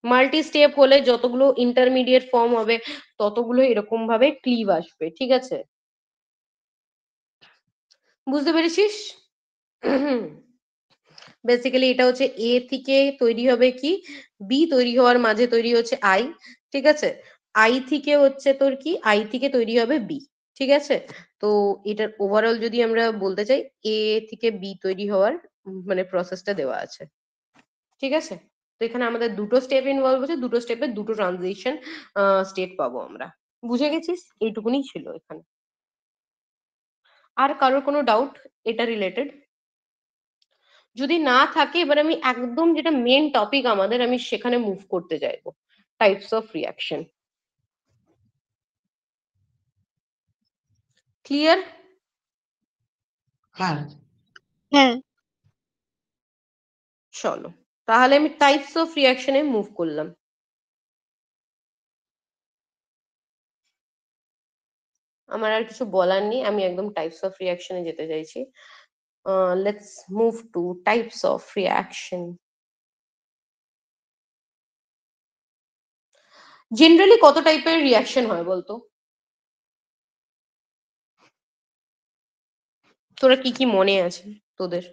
Multi step হলে যতগুলো ইন্টারমিডিয়েট ফর্ম হবে ততগুলো এরকম ভাবে ক্লিভ আসবে। ঠিক আছে, বুঝতে পেরেছিস? বেসিক্যালি এটা হচ্ছে এ থেকে তৈরি হবে কি বি, তৈরি হওয়ার মাঝে তৈরি হচ্ছে আই। ঠিক আছে, আই থেকে হচ্ছে তোর কি, আই থেকে তৈরি হবে বি, ঠিক আছে? তো এটার ওভারঅল যদি আমরা বলতে চাই, এ থেকে বি তৈরি হওয়ার মানে প্রসেসটা দেওয়া আছে, ঠিক আছে? তো এখানে আমাদের দুটো স্টেপ ইনভলভ আছে, দুটো স্টেপে দুটো ট্রানজিশন স্টেট পাবো আমরা। বুঝে গেছিস? এইটুকুনি ছিল এখানে। আর কারোর কোনো ডাউট এটা রিলেটেড? যদি না থাকে, এবার আমি একদম যেটা মেন টপিক আমাদের, আমি সেখানে মুভ করতে চাইবো, টাইপস অফ রিয়াকশন। ক্লিয়ার?
হ্যাঁ,
হ্যাঁ।
চলো তাহলে আমি টাইপস অফ রিয়াকশনে মুভ করলাম। আমার আর কিছু বলার নেই, আমি একদম টাইপস অফ রিয়াকশনে যেতে চাইছি। Let's move to types of reaction. Generally কত টাইপের রিয়াকশন হয় বলতো? তোরা কি কি মনে আছে তোদের?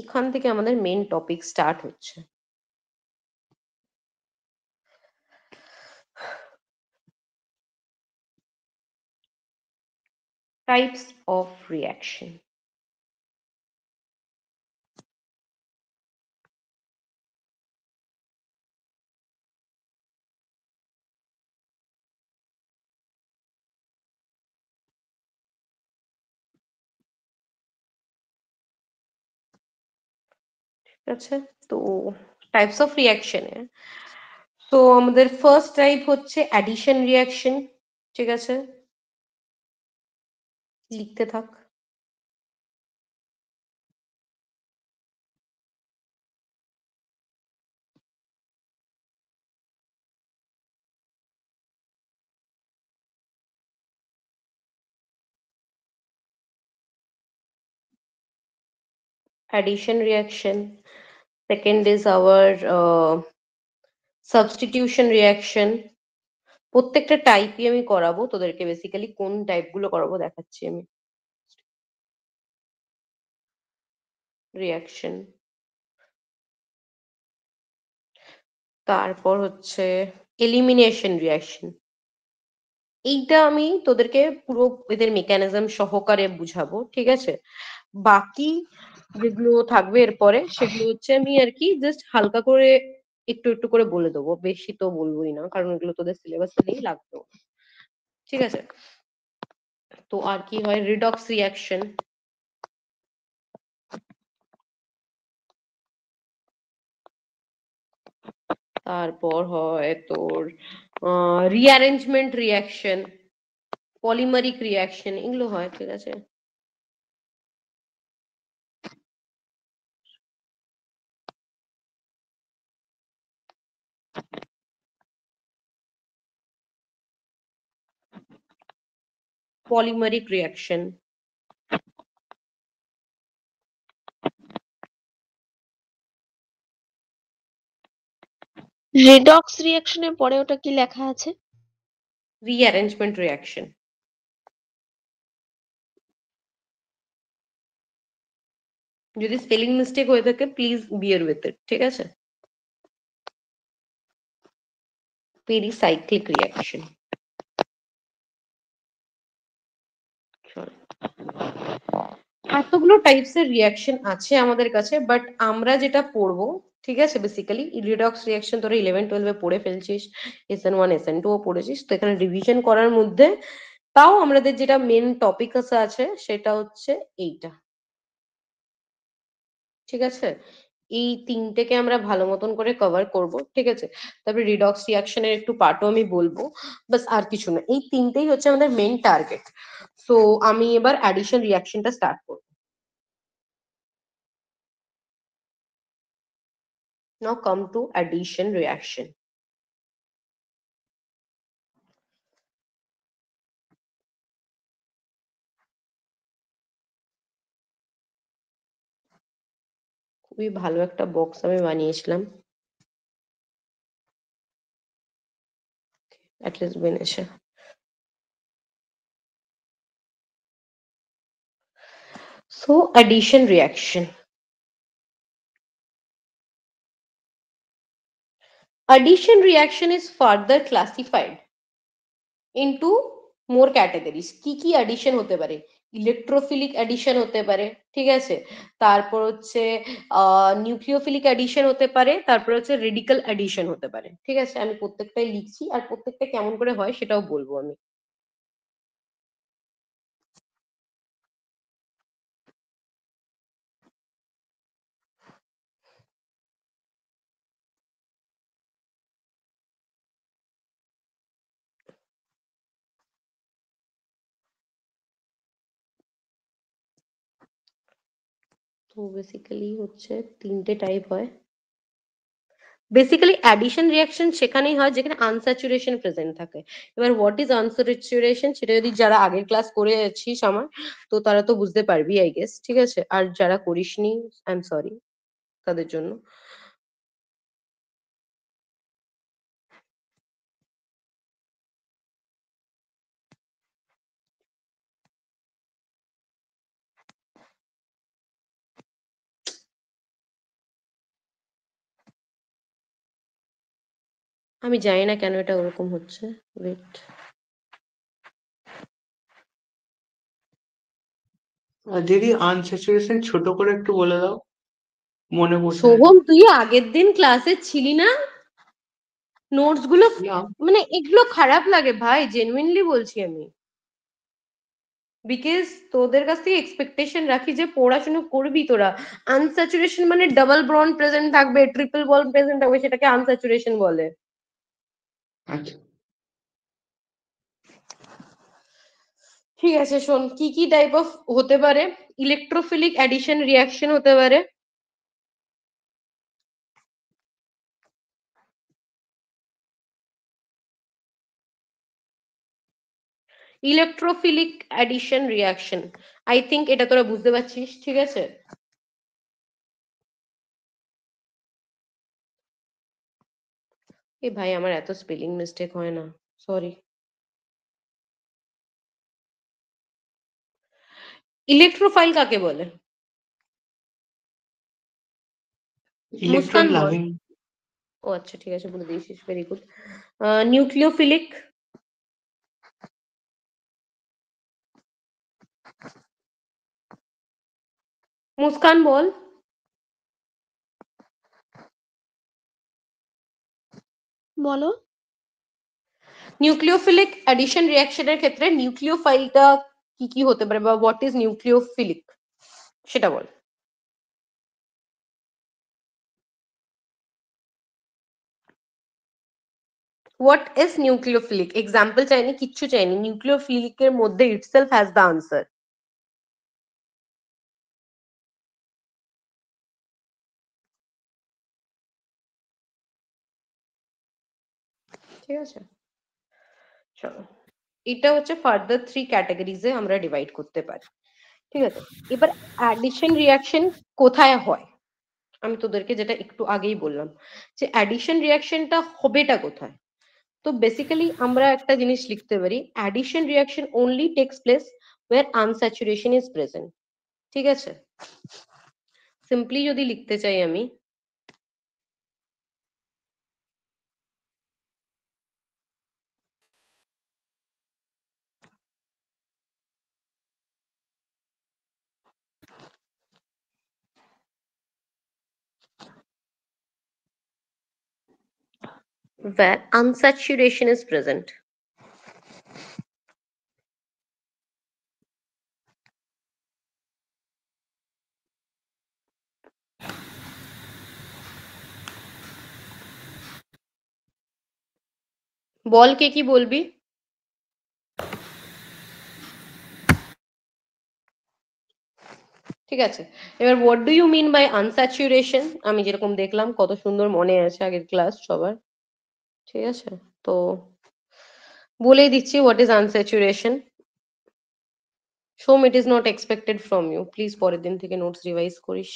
এখান থেকে আমাদের মেন টপিক স্টার্ট হচ্ছে। Types of reaction. ঠিক আছে, তো টাইপস অফ রিয়াকশনে তো আমাদের ফার্স্ট টাইপ হচ্ছে অ্যাডিশন রিয়াকশন, ঠিক আছে? লিখতে থাক। Addition reaction. Second is our substitution reaction. প্রত্যেকটা টাইপই আমি করাবো তোদেরকে, বেসিক্যালি কোন টাইপ গুলো করাবো দেখাচ্ছি আমি। রিয়াকশন, তারপর হচ্ছে এলিমিনেশন রিয়াকশন। এইটা আমি তোদেরকে পুরো এদের মেকানিজম সহকারে বুঝাবো, ঠিক আছে? বাকি যেগুলো থাকবে এরপরে সেগুলো হচ্ছে আমি আর কি জাস্ট হালকা করে একটু একটু করে বলে দেবো, বেশি তো বলবোই না, কারণ এগুলো তোদের সিলেবাসে নেই, লাগতো, ঠিক আছে? তো আর কি হয়, রিডক্স রিয়াকশন, তারপর হয় তোর রিঅ্যারেঞ্জমেন্ট রিয়াকশন, পলিমারিক রিয়াকশন, এগুলো হয়, ঠিক আছে? পলিমারিক রিয়াকশন,
রিডক্স রিঅ্যাকশনের পরে ওটা কি লেখা আছে?
Rearrangement reaction. যদি স্পেলিং মিস্টেক হয়ে থাকে প্লিজ বিয়ার উইথ ইট, ঠিক আছে? পেরিসাইক্লিক রিয়াকশন। এতগুলো টাইপস এর রিয়াকশন আছে আমাদের কাছে, বাট আমরা যেটা পড়বো, ঠিক আছে, বেসিক্যালি রিডক্স রিয়াকশন তোরা 11-12 পড়ে ফেলছিস, SN1 SN2 ও পড়েছিস, তো এখানে রিভিশন করার মধ্যে তাও আমাদের যেটা মেন টপিক আছে সেটা হচ্ছে এইটা, ঠিক আছে? এই তিনটেকে আমরা ভালো মতন করে কভার করব, ঠিক আছে? তারপরে রিডক্স রিয়াকশনের একটু পার্টও আমি বলবো, বাস আর কিছু না, এই তিনটেই হচ্ছে আমাদের মেন টার্গেট। সো আমি এবার অ্যাডিশন রিয়াকশনটা স্টার্ট করব। Now come to addition reaction. খুবই ভালো একটা বক্স আমি বানিয়েছিলাম, at least বেনেছে। So addition reaction. Addition reaction is further classified into more categories. কি addition হতে পারে? ইলেকট্রোফিলিক অ্যাডিশন হতে পারে, ঠিক আছে, তারপর হচ্ছে নিউক্লিওফিলিক অ্যাডিশন হতে পারে, তারপর হচ্ছে রেডিক্যাল অ্যাডিশন হতে পারে, ঠিক আছে। আমি প্রত্যেকটাই লিখছি আর প্রত্যেকটা কেমন করে হয় সেটাও বলবো আমি। তো বেসিক্যালি হচ্ছে তিনটে টাইপ হয়। বেসিক্যালি অ্যাডিশন রিয়াকশন সেখানেই হয় যেখানে আনস্যাচুরেশন প্রেজেন্ট থাকে। এবার হোয়াট ইজ আনস্যাচুরেশন সেটা যদি যারা আগের ক্লাস করেছিস আমার, তো তারা তো বুঝতে পারবি আই গেস, ঠিক আছে। আর যারা করিসনি আই এম সরি তাদের জন্য। আমি জানি না কেন এটা ওরকম হচ্ছে, ওয়েট।
দিদি আনস্যাচুরেশন ছোট করে একটু বলে দাও, মনে পড়ছে না।
সোহম তুই আগের দিন ক্লাসে ছিলি না? নোটস গুলো
না,
মানে এগুলো খারাপ লাগে ভাই, জেনুইনলি বলছি আমি। বিকজ তোদের কাছ থেকে এক্সপেকটেশন রাখি যে পড়াশোনা করবি তোরা। আনস্যাচুরেশন মানে ডাবল বন্ড প্রেজেন্ট থাকবে, ট্রিপল বন্ড প্রেজেন্ট থাকবে, সেটাকে আনস্যাচুরেশন বলে।
আচ্ছা
ঠিক আছে শোন, কি টাইপ অফ হতে পারে। ইলেকট্রোফিলিক অ্যাডিশন রিয়াকশন হতে পারে, electrophilic addition reaction, I think এটা তোরা বুঝতে পারছিস, ঠিক আছে। এ ভাই আমার এত স্পেলিং মিস্টেক হয় না, সরি। ইলেকট্রোফাইল কাকে বলে?
ইলেকট্রন
মুস্কান বল।
লাভিং।
ও আচ্ছা ঠিক আছে বলে দিয়েছিস, ভেরি গুড। নিউক্লিওফিলিক? মুস্কান বল।
বলো।
নিউক্লিওফিলিক অ্যাডিশন রিয়াকশনের ক্ষেত্রে নিউক্লিওফাইলটা কি হতে পারে, বা হোয়াট ইজ নিউক্লিওফিলিক সেটা বল। হোয়াট ইজ নিউক্লিওফিলিক, এক্সাম্পল চাইনি, কিচ্ছু চাইনি, নিউক্লিওফিলিকের মধ্যে ইটসেলফ হ্যাজ দ্য আনসার। ঠিক আছে চলো, এটা হচ্ছে ফার্দার 3 ক্যাটাগরিজে আমরা ডিভাইড করতে পারি, ঠিক আছে। এবার অ্যাডিশন রিয়াকশন কোথায় হয়, আমি তোদেরকে যেটা একটু আগেই বললাম যে অ্যাডিশন রিয়াকশনটা হবেটা কোথায়। তো বেসিক্যালি আমরা একটা জিনিস লিখতে পারি, addition reaction only takes place where unsaturation is present, ঠিক আছে। সিম্পলি যদি লিখতে চাই আমি, where unsaturation is present. বল কে কি বলবি। ঠিক আছে, এবার what do you mean by unsaturation, আমি যেরকম দেখলাম কত সুন্দর মনে আছে আগের ক্লাস সবার, ঠিক আছে। তো বলেই দিচ্ছি what is unsaturation. So it is not expected from you, please পরের দিন থেকে নোটস রিভাইজ করিস।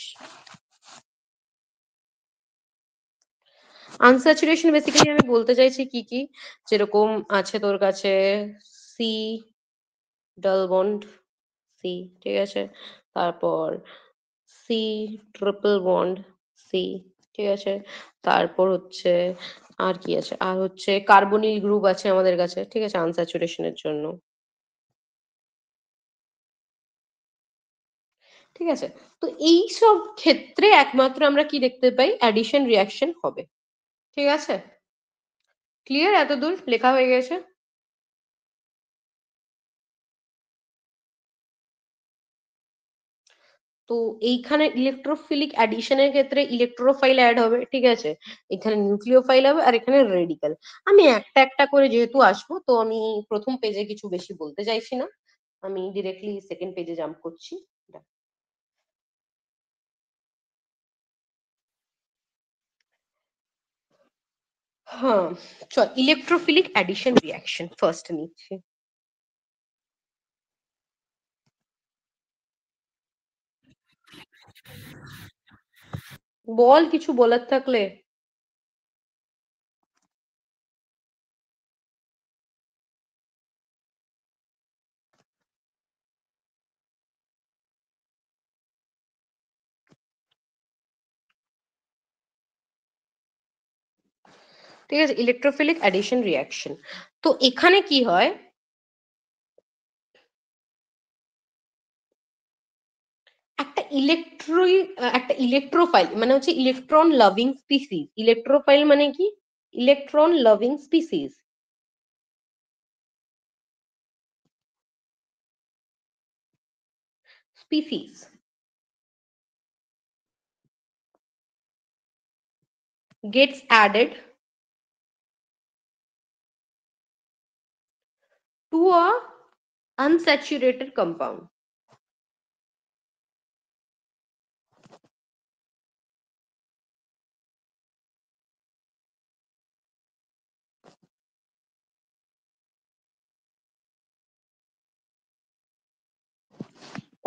আনস্যাচুরেশন বেসিক্যালি আমি বলতে চাইছি কি যেরকম আছে তোর কাছে সি ডাল বন্ড, সি, ঠিক আছে, তারপর সি ট্রিপল বন্ড সি, ঠিক আছে। তারপর হচ্ছে আর কি আছে, আর হচ্ছে কার্বনিল গ্রুপ আছে আমাদের কাছে, ঠিক আছে, আনস্যাচুরেশনের জন্য, ঠিক আছে। তো এই সব ক্ষেত্রে একমাত্র আমরা কি দেখতে পাই, অ্যাডিশন রিয়াকশন হবে, ঠিক আছে। ক্লিয়ার? এতদূর লেখা হয়ে গেছে? তো এইখানে ইলেকট্রোফিলিক অ্যাডিশনের ক্ষেত্রে ইলেকট্রোফাইল অ্যাড হবে, ঠিক আছে। এখানে নিউক্লিওফাইল হবে আর এখানে রেডিকাল। আমি একটা একটা করে যেহেতু আসবো, তো আমি প্রথম পেজে কিছু বেশি বলতে চাইছি না, আমি ডিরেক্টলি সেকেন্ড পেজে জাম্প করছি। হ্যাঁ, চল ইলেকট্রোফিলিক অ্যাডিশন রিয়াকশন ফার্স্ট নিচ্ছি। বল কিছু বলার থাকলে। ঠিক আছে, ইলেকট্রোফিলিক অ্যাডিশন রিয়াকশন। তো এখানে কি হয়, একটা ইলেকট্রোফাইল মানে হচ্ছে ইলেকট্রন লাভিং স্পিসিস। ইলেকট্রোফাইল মানে কি, electron loving species. Species gets added to a unsaturated compound.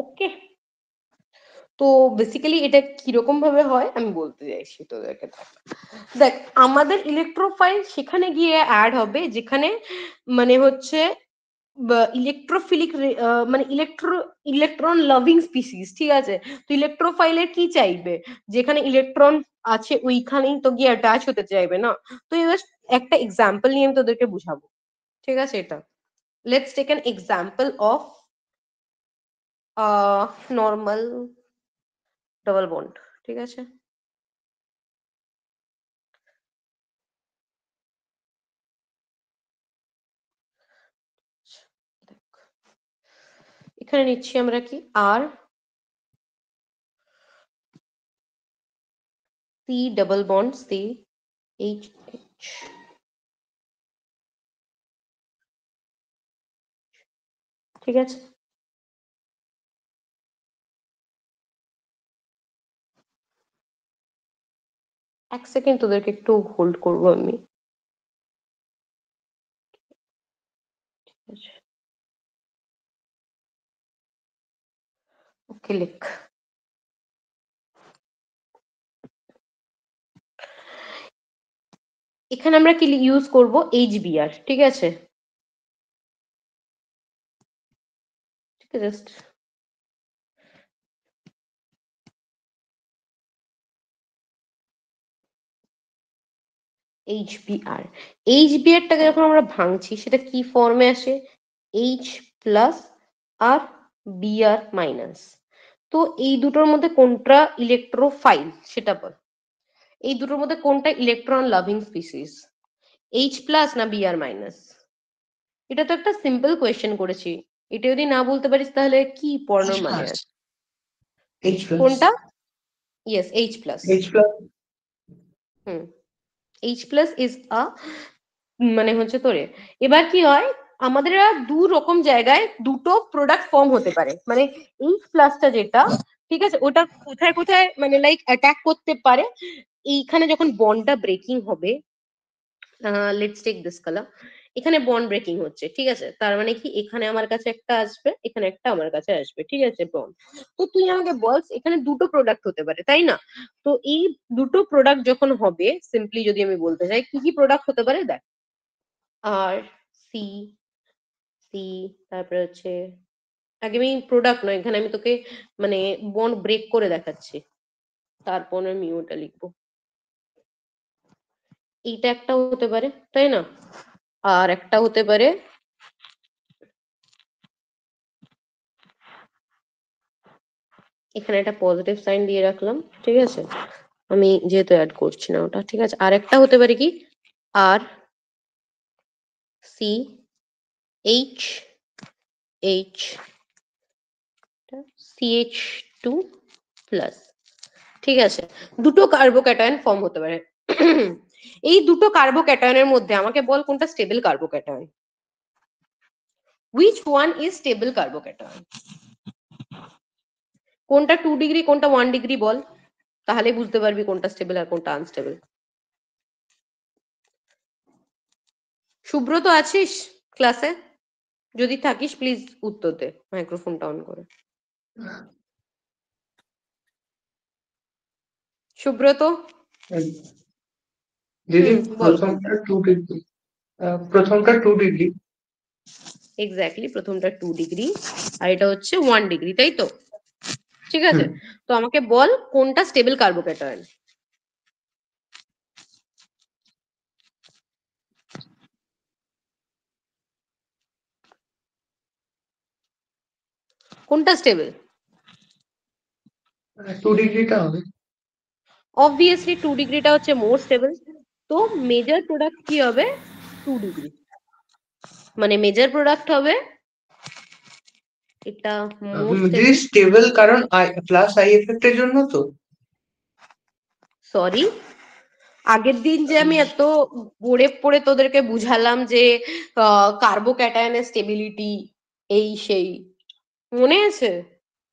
ওকে, তো বেসিক্যালি এটা কিরকম ভাবে হয় আমি বলতে চাইছি তোদেরকে। দেখ, আমাদের ইলেকট্রোফাইল সেখানে গিয়ে অ্যাড হবে যেখানে মানে হচ্ছে ইলেকট্রোফিলিক মানে ইলেকট্রন লাভিং স্পিসিস, ঠিক আছে। তো ইলেকট্রোফাইলের কি চাইবে, যেখানে ইলেকট্রন আছে ওইখানেই তো গিয়ে অ্যাটাচ হতে চাইবে না। তো এবার একটা এক্সাম্পল নিয়ে আমি তোদেরকে বুঝাবো, ঠিক আছে। এটা let's take an example of normal double bond, ঠিক আছে। এখানে নিচ্ছি আমরা কি R C double bond C H H, ঠিক আছে। এক সেকেন্ড তোদেরকে একটু হোল্ড করবো আমি। ওকে, লেখ। এখানে আমরা কি ইউজ করব, এইচবিআর, ঠিক আছে। ঠিক আছে, জাস্ট এইচবিআর। এইচবিআরটাকে যখন আমরা ভাঙছি সেটা কি ফর্মে আসে, এইচ প্লাস আর বিআর মাইনাস। তো এই দুটোর মধ্যে কোনটা ইলেকট্রোফাইল সেটা বল। এই দুটোর মধ্যে কোনটা electron loving species, H plus না বিআর মাইনাস? এটা তো একটা সিম্পল কোয়েশ্চেন করেছি, এটা যদি না বলতে পারিস তাহলে কি পড়ানোর মানে আছে? কোনটা? Yes, H plus. Hmm, H plus is a মানে হচ্ছে তোরে। এবার কি হয়, আমাদের দু রকম জায়গায় দুটো প্রোডাক্ট ফর্ম হতে পারে, মানে এইচ প্লাসটা যেটা, ঠিক আছে, ওটা কোথায় কোথায় মানে লাইক অ্যাটাক করতে পারে। এইখানে যখন বন্ডটা ব্রেকিং হবে, লেটস টেক দিস কালার, এখানে বন্ড ব্রেকিং হচ্ছে, ঠিক আছে। তার মানে কি, এখানে আমার কাছে একটা আসবে, এখানে একটা আমার কাছে আসবে, ঠিক আছে, বন্ড। তো তুই আমাকে বল, এখানে দুটো প্রোডাক্ট হতে পারে, তাই না? তো এই দুটো প্রোডাক্ট যখন হবে, সিম্পলি যদি আমি বলতে চাই কি কি প্রোডাক্ট হতে পারে, দেখ, আর সি সি তারপরে হচ্ছে আগে আমি প্রোডাক্ট নয়, এখানে আমি তোকে মানে বন্ড ব্রেক করে দেখাচ্ছি, তারপর আমি ওটা লিখবো। এইটা একটা হতে পারে, তাই না? আর একটা হতে পারে এখানে একটা পজিটিভ সাইন দিয়ে রাখলাম, ঠিক আছে, আমি যেহেতু অ্যাড করছি না ওটা, ঠিক আছে। আর একটা হতে পারে কি, R C H H CH two plus, ঠিক আছে। দুটো কার্বোক্যাটায়ন ফর্ম হতে পারে। এই দুটো কার্বোক্যাটায়নের মধ্যে আমাকে বল কোনটা stable carbocation, which one is stable carbocation? কোনটা 2 ডিগ্রি কোনটা 1 ডিগ্রি বল, তাহলে বুঝতে পারবি কোনটা স্টেবল আর কোনটা আনস্টেবল। সুব্রত আছিস ক্লাসে? যদি থাকিস প্লিজ উত্তর দে মাইক্রোফোনটা অন করে। সুব্রত,
দিদি
বল।
প্রথমটা 2 ডিগ্রি।
এক্স্যাক্টলি, প্রথমটা 2 ডিগ্রি আর এটা হচ্ছে 1 ডিগ্রি, তাই তো? ঠিক আছে, তো আমাকে বল কোনটা স্টেবল কার্বোক্যাটায়ন। কোনটা স্টেবল?
2 ডিগ্রিটা হবে।
অবভিয়াসলি 2 ডিগ্রিটা হচ্ছে মোর স্টেবল। তো মেজর প্রোডাক্ট কি হবে? 2 ডিগ্রি, মানে মেজর প্রোডাক্ট হবে এটা মোর
দিদি
স্টেবল।
স্টেবল কারণ প্লাস আই এফেক্টের জন্য তো।
সরি, আগের দিন যে আমি এত পড়ে পড়ে তোদেরকে বুঝালাম যে কার্বোক্যাটায়নের স্টেবিলিটি এই সেই, মনে আছে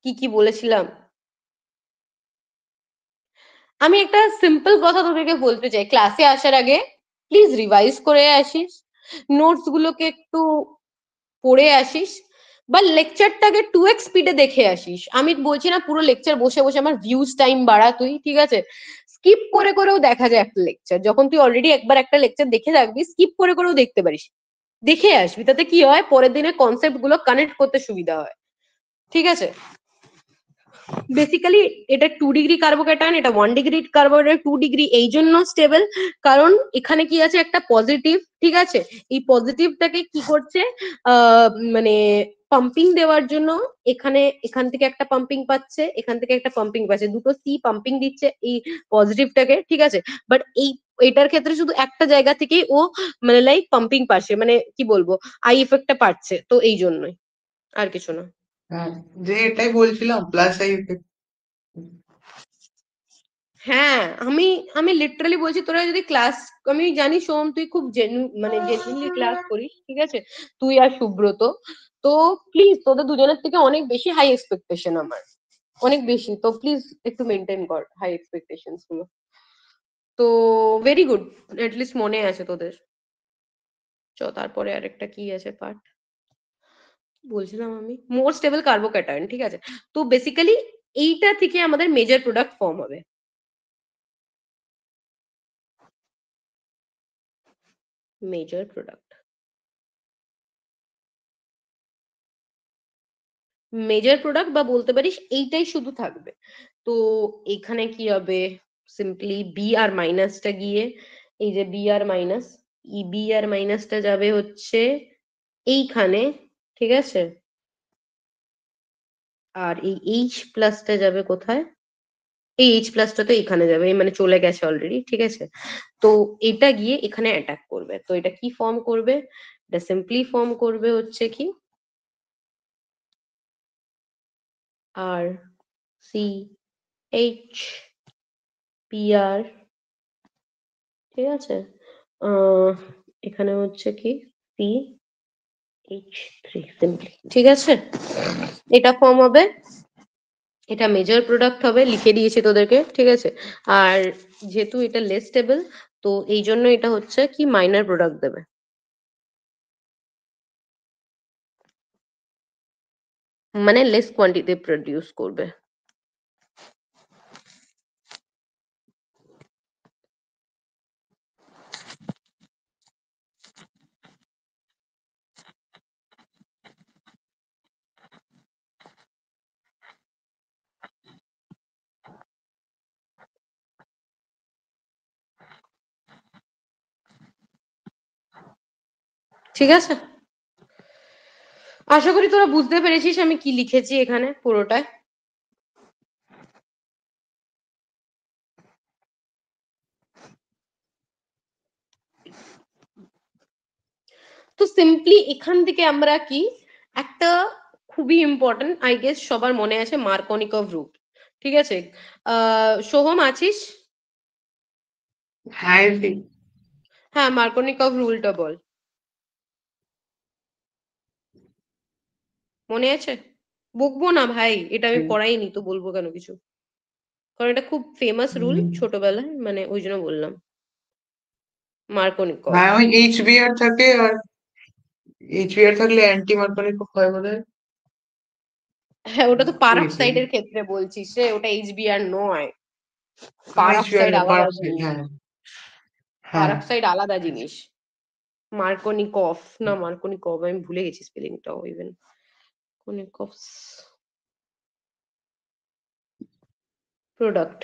কি কি বলেছিলাম? আমি একটা সিম্পল কথা তোদেরকে বলতে চাই, ক্লাসে আসার আগে প্লিজ রিভাইজ করে আসিস, নোটস গুলোকে একটু পড়ে আসিস, বা লেকচারটাকে 2x স্পিডে দেখে আসিস। আমি বলছি না পুরো লেকচার বসে বসে আমার ভিউজ টাইম বাড়া তুই, ঠিক আছে, স্কিপ করে করেও দেখা যায় একটা লেকচার। যখন তুই অলরেডি একবার একটা লেকচার দেখে রাখবি, স্কিপ করে করেও দেখতে পারিস, দেখে আসবি, তাতে কি হয় পরের দিনে কনসেপ্ট গুলো কানেক্ট করতে সুবিধা হয়, ঠিক আছে। বেসিক্যালি এটা 2 ডিগ্রি কার্বোক্যাটায়ন, এটা 1 ডিগ্রি কার্বোক্যাটায়ন। 2 ডিগ্রি এই জন্য স্টেবল কারণ এখানে কি আছে, একটা পজিটিভ, ঠিক আছে। এই পজিটিভটাকে কি করছে, মানে পাম্পিং দেওয়ার জন্য এখান থেকে একটা পাম্পিং পাচ্ছে, এখান থেকে একটা পাম্পিং পাচ্ছে, দুটো সি পাম্পিং দিচ্ছে এই পজিটিভটাকে, ঠিক আছে। বাট এটার ক্ষেত্রে শুধু একটা জায়গা থেকেই ও মানে লাইক পাম্পিং পাচ্ছে, মানে কি বলবো, আই এফেক্টটা পাচ্ছে, তো এই জন্যই, আর কিছু না।
হ্যাঁ, যে এটাই বলছিলাম প্লাস আই এফেক্ট।
হ্যাঁ, আমি আমি লিটারালি বলছি, তোরা যদি ক্লাস, আমি জানি সোম তুই খুব মানে জেনুইনলি ক্লাস করিস, ঠিক আছে, তুই আর সুব্রত, তো প্লিজ তোদের দুজনের থেকে অনেক বেশি হাই এক্সপেকটেশন আমার, অনেক বেশি, তো প্লিজ একটু মেনটেন কর হাই এক্সপেকটেশনস গুলো। তো ভেরি গুড, লিস্ট মনে আছে তোদের। তারপরে আরেকটা কি আছে পার্ট, বলছিলাম আমি মোর স্টেবল কার্বোক্যাটায়ন, ঠিক আছে। তো বেসিক্যালি এইটা থেকে আমাদের মেজর প্রোডাক্ট ফর্ম হবে, মেজর প্রোডাক্ট। মেজর প্রোডাক্ট বা বলতে পারিস এইটাই শুধু থাকবে। তো এখানে কি হবে, সিম্পলি বি আর মাইনাসটা গিয়ে, এই যে বি আর মাইনাস, ই বি আর মাইনাসটা যাবে হচ্ছে এইখানে, ঠিক আছে। আর এই এইচ প্লাসটা যাবে কোথায়, এই এইচ প্লাসটা তো এখানে যাবে, এই মানে চলে গেছে অলরেডি, ঠিক আছে। তো এটা গিয়ে এখানে অ্যাটাক করবে, তো এটা কি ফর্ম করবে, এটা সিম্পলি ফর্ম করবে হচ্ছে কি R C H P R, ঠিক আছে। আহ এখানে হচ্ছে কি সি এইচ থ্রি সিম্পলি, ঠিক আছে। এটা ফর্ম হবে, এটা মেজর প্রোডাক্ট হবে, লিখে দিয়েছি তোদেরকে, ঠিক আছে। আর যেহেতু এটা লেস স্টেবল, তো এই জন্য এটা হচ্ছে কি মাইনর প্রোডাক্ট দেবে, মানে লেস কোয়ান্টিটি প্রডিউস করবে। ঠিক আছে, আশা করি তোরা বুঝতে পেরেছিস আমি কি লিখেছি এখানে পুরোটায়। তো সিম্পলি এখান থেকে আমরা কি একটা খুবই ইম্পর্টেন্ট আই গেস সবার মনে আছে মার্কোনিকভ রুট। ঠিক আছে, সোহম আছিস?
হ্যাঁ দি।
হ্যাঁ, মার্কোনিকভ রুলটা বল, মনে আছে? বকবো না ভাই, এটা আমি পড়াইনি তো বলবো কেন কিছু, কারণ এটা খুব ফেমাস রুল ছোটবেলায়, মানে ওই জন্য বললাম মার্কোনিকভ।
হ্যাঁ ওই এইচবিআর থাকে, আর এইচবিআর থাকলে অ্যান্টি মার্কোনিকভ হয় বোধহয়।
হ্যাঁ, ওটা তো
পড়েছি।
পারক্সাইডের ক্ষেত্রে বলছিস রে, ওটা এইচবিআর নয়।
এইচবিআর
পারক্সাইড
না,
আলাদা
পারক্সাইড,
জিনিস,
হ্যাঁ হ্যাঁ।
পারক্সাইড আলাদা জিনিস। মার্কোনিকভ না মার্কোনিকভ, আমি ভুলে গেছি স্পেলিংটাও ইভেন। কোনিকভ প্রোডাক্ট,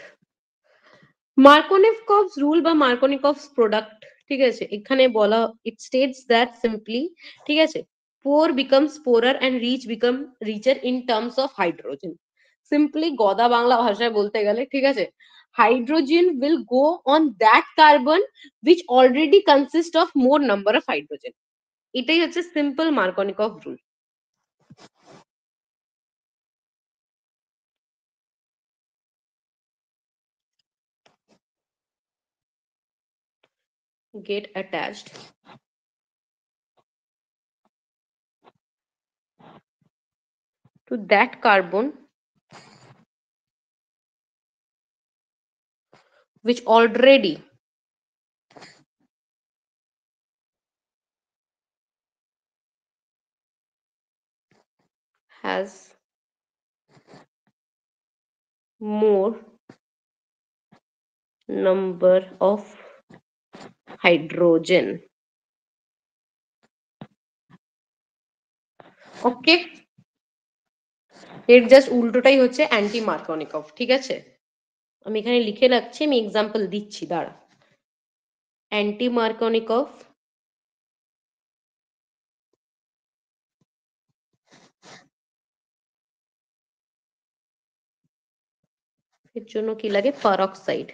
মার্কোনিকভস রুল বা মার্কোনিকভস প্রোডাক্ট। ঠিক আছে, এখানে বলা ইট স্টেটস দ্যাট সিম্পলি, ঠিক আছে, poor becomes poorer and rich become richer in terms of hydrogen. Simply গদা বাংলা ভাষায় বলতে গেলে, ঠিক আছে, hydrogen will go on that carbon which already consist of more number of hydrogen. এটাই হচ্ছে simple Markovnikov rule. Get attached to that carbon which already has more number of hydrogen. ওকে, এর just উল্টোটাই হচ্ছে অ্যান্টি মার্কোনিকভ। ঠিক আছে, আমি এখানে লিখে রাখছি, আমি এক্সাম্পল দিচ্ছি, দাঁড়া। অ্যান্টি মার্কোনিকভ এর জন্য কি লাগে? পারক্সাইড।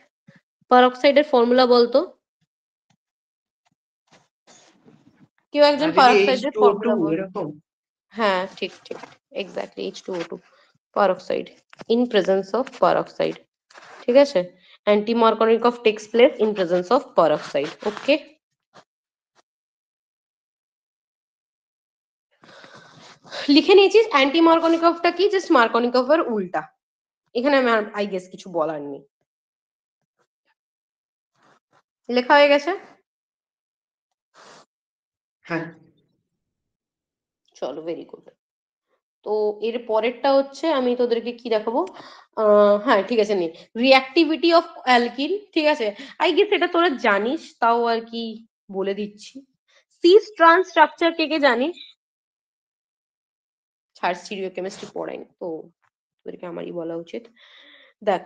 পারক্সাইডের ফর্মুলা বলতো, কেউ একজন
আর যদি এইচ
পারক্সাইডের
টু ও টু
ফর্মুলা বল।
এরকম।
হ্যাঁ ঠিক ঠিক, exactly H2O2 peroxide in presence of peroxide. ঠিক আছে, anti Markovnikov takes place in presence of peroxide. Okay, লিখে নিয়েছিস? অ্যান্টি মার্কোনিকভটা কি? জাস্ট মার্কোনিকভের উল্টা। এখানে আমি আই গেস কিছু বলার নেই, লেখা হয়ে গেছে।
হ্যাঁ
চলো, ভেরি গুড। তো এর পরেরটা হচ্ছে আমি তোদেরকে কি দেখাবো, হ্যাঁ ঠিক আছে, নে রিঅ্যাক্টিভিটি অফ অ্যালকিন। ঠিক আছে, আই গেস এটা তোরা জানিস, তাও আর কি বলে দিচ্ছি। সিস ট্রান্স স্ট্রাকচার কে কে জানিস? ছাড়, সিরিও কেমিস্ট্রি পড়াইনি তো, তোদেরকে আমারই বলা উচিত। দেখ,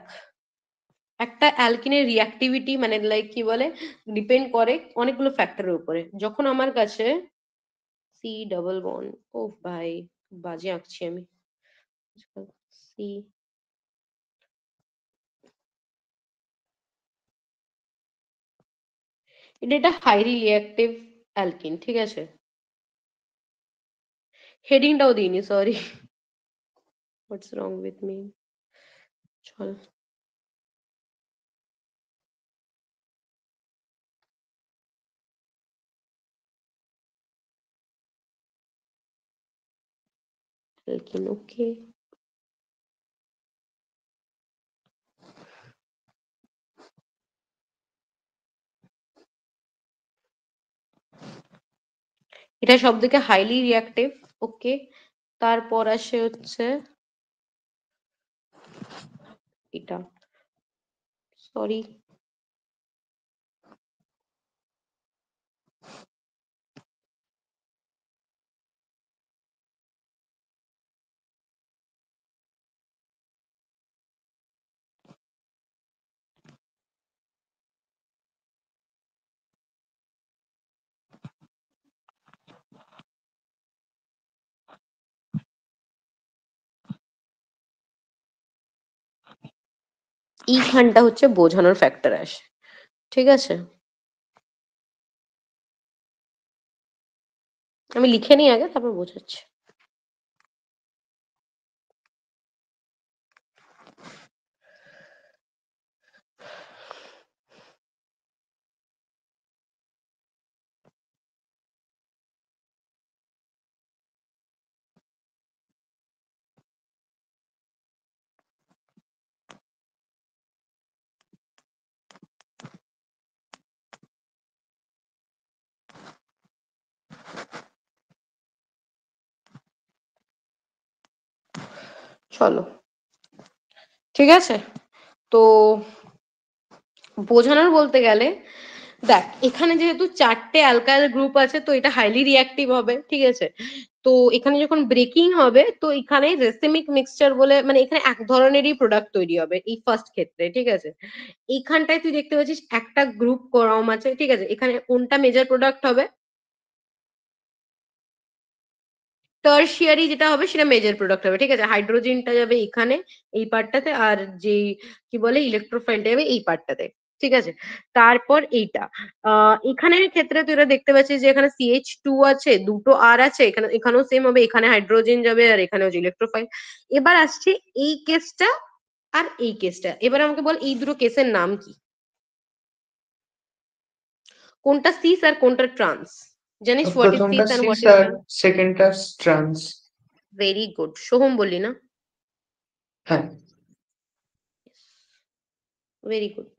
একটা অ্যালকিনের রিঅ্যাক্টিভিটি মানে লাইক কি বলে, ডিপেন্ড করে অনেকগুলো ফ্যাক্টরের উপরে। যখন আমার কাছে সি ডাবল বন্ড, ও ভাই বাজে আঁকছি আমি, সি, এটা একটা হাইলি রিঅ্যাক্টিভ অ্যালকিন। ঠিক আছে, হেডিংটাও দিইনি, sorry, what's wrong with me. চল, অ্যালকিন, ওকে। এটা সব থেকে হাইলি রিঅ্যাক্টিভ। ওকে, তারপর আসে হচ্ছে এটা, সরি, এইখানটা হচ্ছে বোঝানোর ফ্যাক্টর আসে, ঠিক আছে? আমি লিখে নিই আগে, তারপর বোঝাচ্ছি। চলো, ঠিক আছে? তো বোঝানোর বলতে গেলে, দেখ এখানে যেহেতু 4টে অ্যালকাইল গ্রুপ আছে, তো এটা হাইলি রিঅ্যাক্টিভ হবে, ঠিক আছে? তো এখানে যখন ব্রেকিং হবে, তো এখানে রেসিমিক মিক্সচার বলে, মানে এখানে এক ধরনেরই প্রোডাক্ট তৈরি হবে এই ফার্স্ট ক্ষেত্রে, ঠিক আছে? এইখানটায় তুই দেখতে পাচ্ছিস একটা গ্রুপ কম আছে, ঠিক আছে? এখানে কোনটা মেজর প্রোডাক্ট হবে? টার্সিয়ারি যেটা হবে সেটা মেজর প্রোডাক্ট হবে, ঠিক আছে? হাইড্রোজেনটা যাবে এখানে এই পার্টটাতে, আর যে কি বলে ইলেকট্রোফাইলটা যাবে এই পার্টটাতে, ঠিক আছে? তারপর এইটা এখানের ক্ষেত্রে তুই এটা দেখতে পাচ্ছিস যে এখানে CH2 আছে, দুটো আর আছে, এখানে এখানেও সেম হবে, এখানে হাইড্রোজেন যাবে আর এখানে হচ্ছে ইলেকট্রোফাইল। এবার আসছে এই কেসটা আর এই কেসটা। এবার আমাকে বল এই দুটো কেসের নাম কি? কোনটা সিস আর কোনটা ট্রান্স? জানিস হোয়াট ইজ
প্রথমটা
cis and
cis
what is
আর
ট্রান্স?
সেকেন্ডটা ট্রান্স।
ভেরি গুড, সোহম বললি না?
হ্যাঁ।
Very good.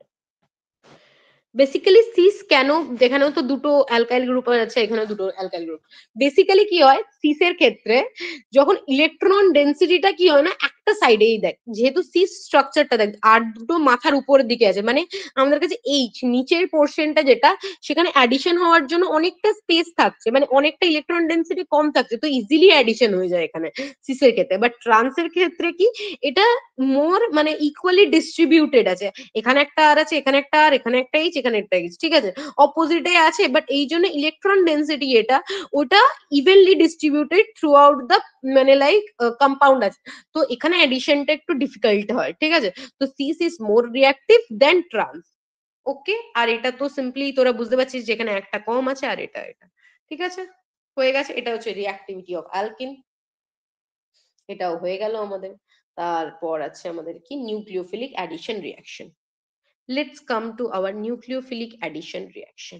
বেসিক্যালি সিস কেন, যেখানেও তো দুটো অ্যালকাইল গ্রুপ আছে, এখানেও দুটো অ্যালকাইল গ্রুপ। বেসিক্যালি কি হয় সিসের ক্ষেত্রে, যখন ইলেকট্রন ডেন্সিটিটা কি হয় না একটা সাইডেই দেখ, যেহেতু সিস স্ট্রাকচারটা দেখ আর দুটো মাথার উপরের দিকে আছে, মানে আমাদের কাছে এইচ নিচের পোর্শনটা যেটা, সেখানে অ্যাডিশন হওয়ার জন্য অনেকটা স্পেস থাকছে, মানে অনেকটা ইলেকট্রন ডেন্সিটি কম থাকছে, তো ইজিলি অ্যাডিশন হয়ে যায় এখানে সিসের ক্ষেত্রে। বাট ট্রান্সের ক্ষেত্রে কি, এটা মোর মানে ইকুয়ালি ডিস্ট্রিবিউটেড আছে, এখানে একটা আর আছে, এখানে একটা আর, এখানে একটা এইচ, এখানে একটা এইচ, ঠিক আছে? অপোজিটে আছে, বাট এই জন্য ইলেকট্রন ডেন্সিটি এটা ওটা evenly distributed through out the, মানে লাইক কম্পাউন্ড আছে, তো এখানে এডিশনটা একটু ডিফিকাল্ট হয়, ঠিক আছে? তো cis is more reactive than trans. Okay, আর এটা তো সিম্পলি তোরা বুঝতে পারছিস যেখানে একটা কম আছে আর এটা এটা, ঠিক আছে? হয়ে গেছে, এটা হচ্ছে রিঅ্যাক্টিভিটি অফ অ্যালকিন, এটাও হয়ে গেল আমাদের। তারপর আছে আমাদের কি nucleophilic addition reaction. Let's come to our nucleophilic addition reaction.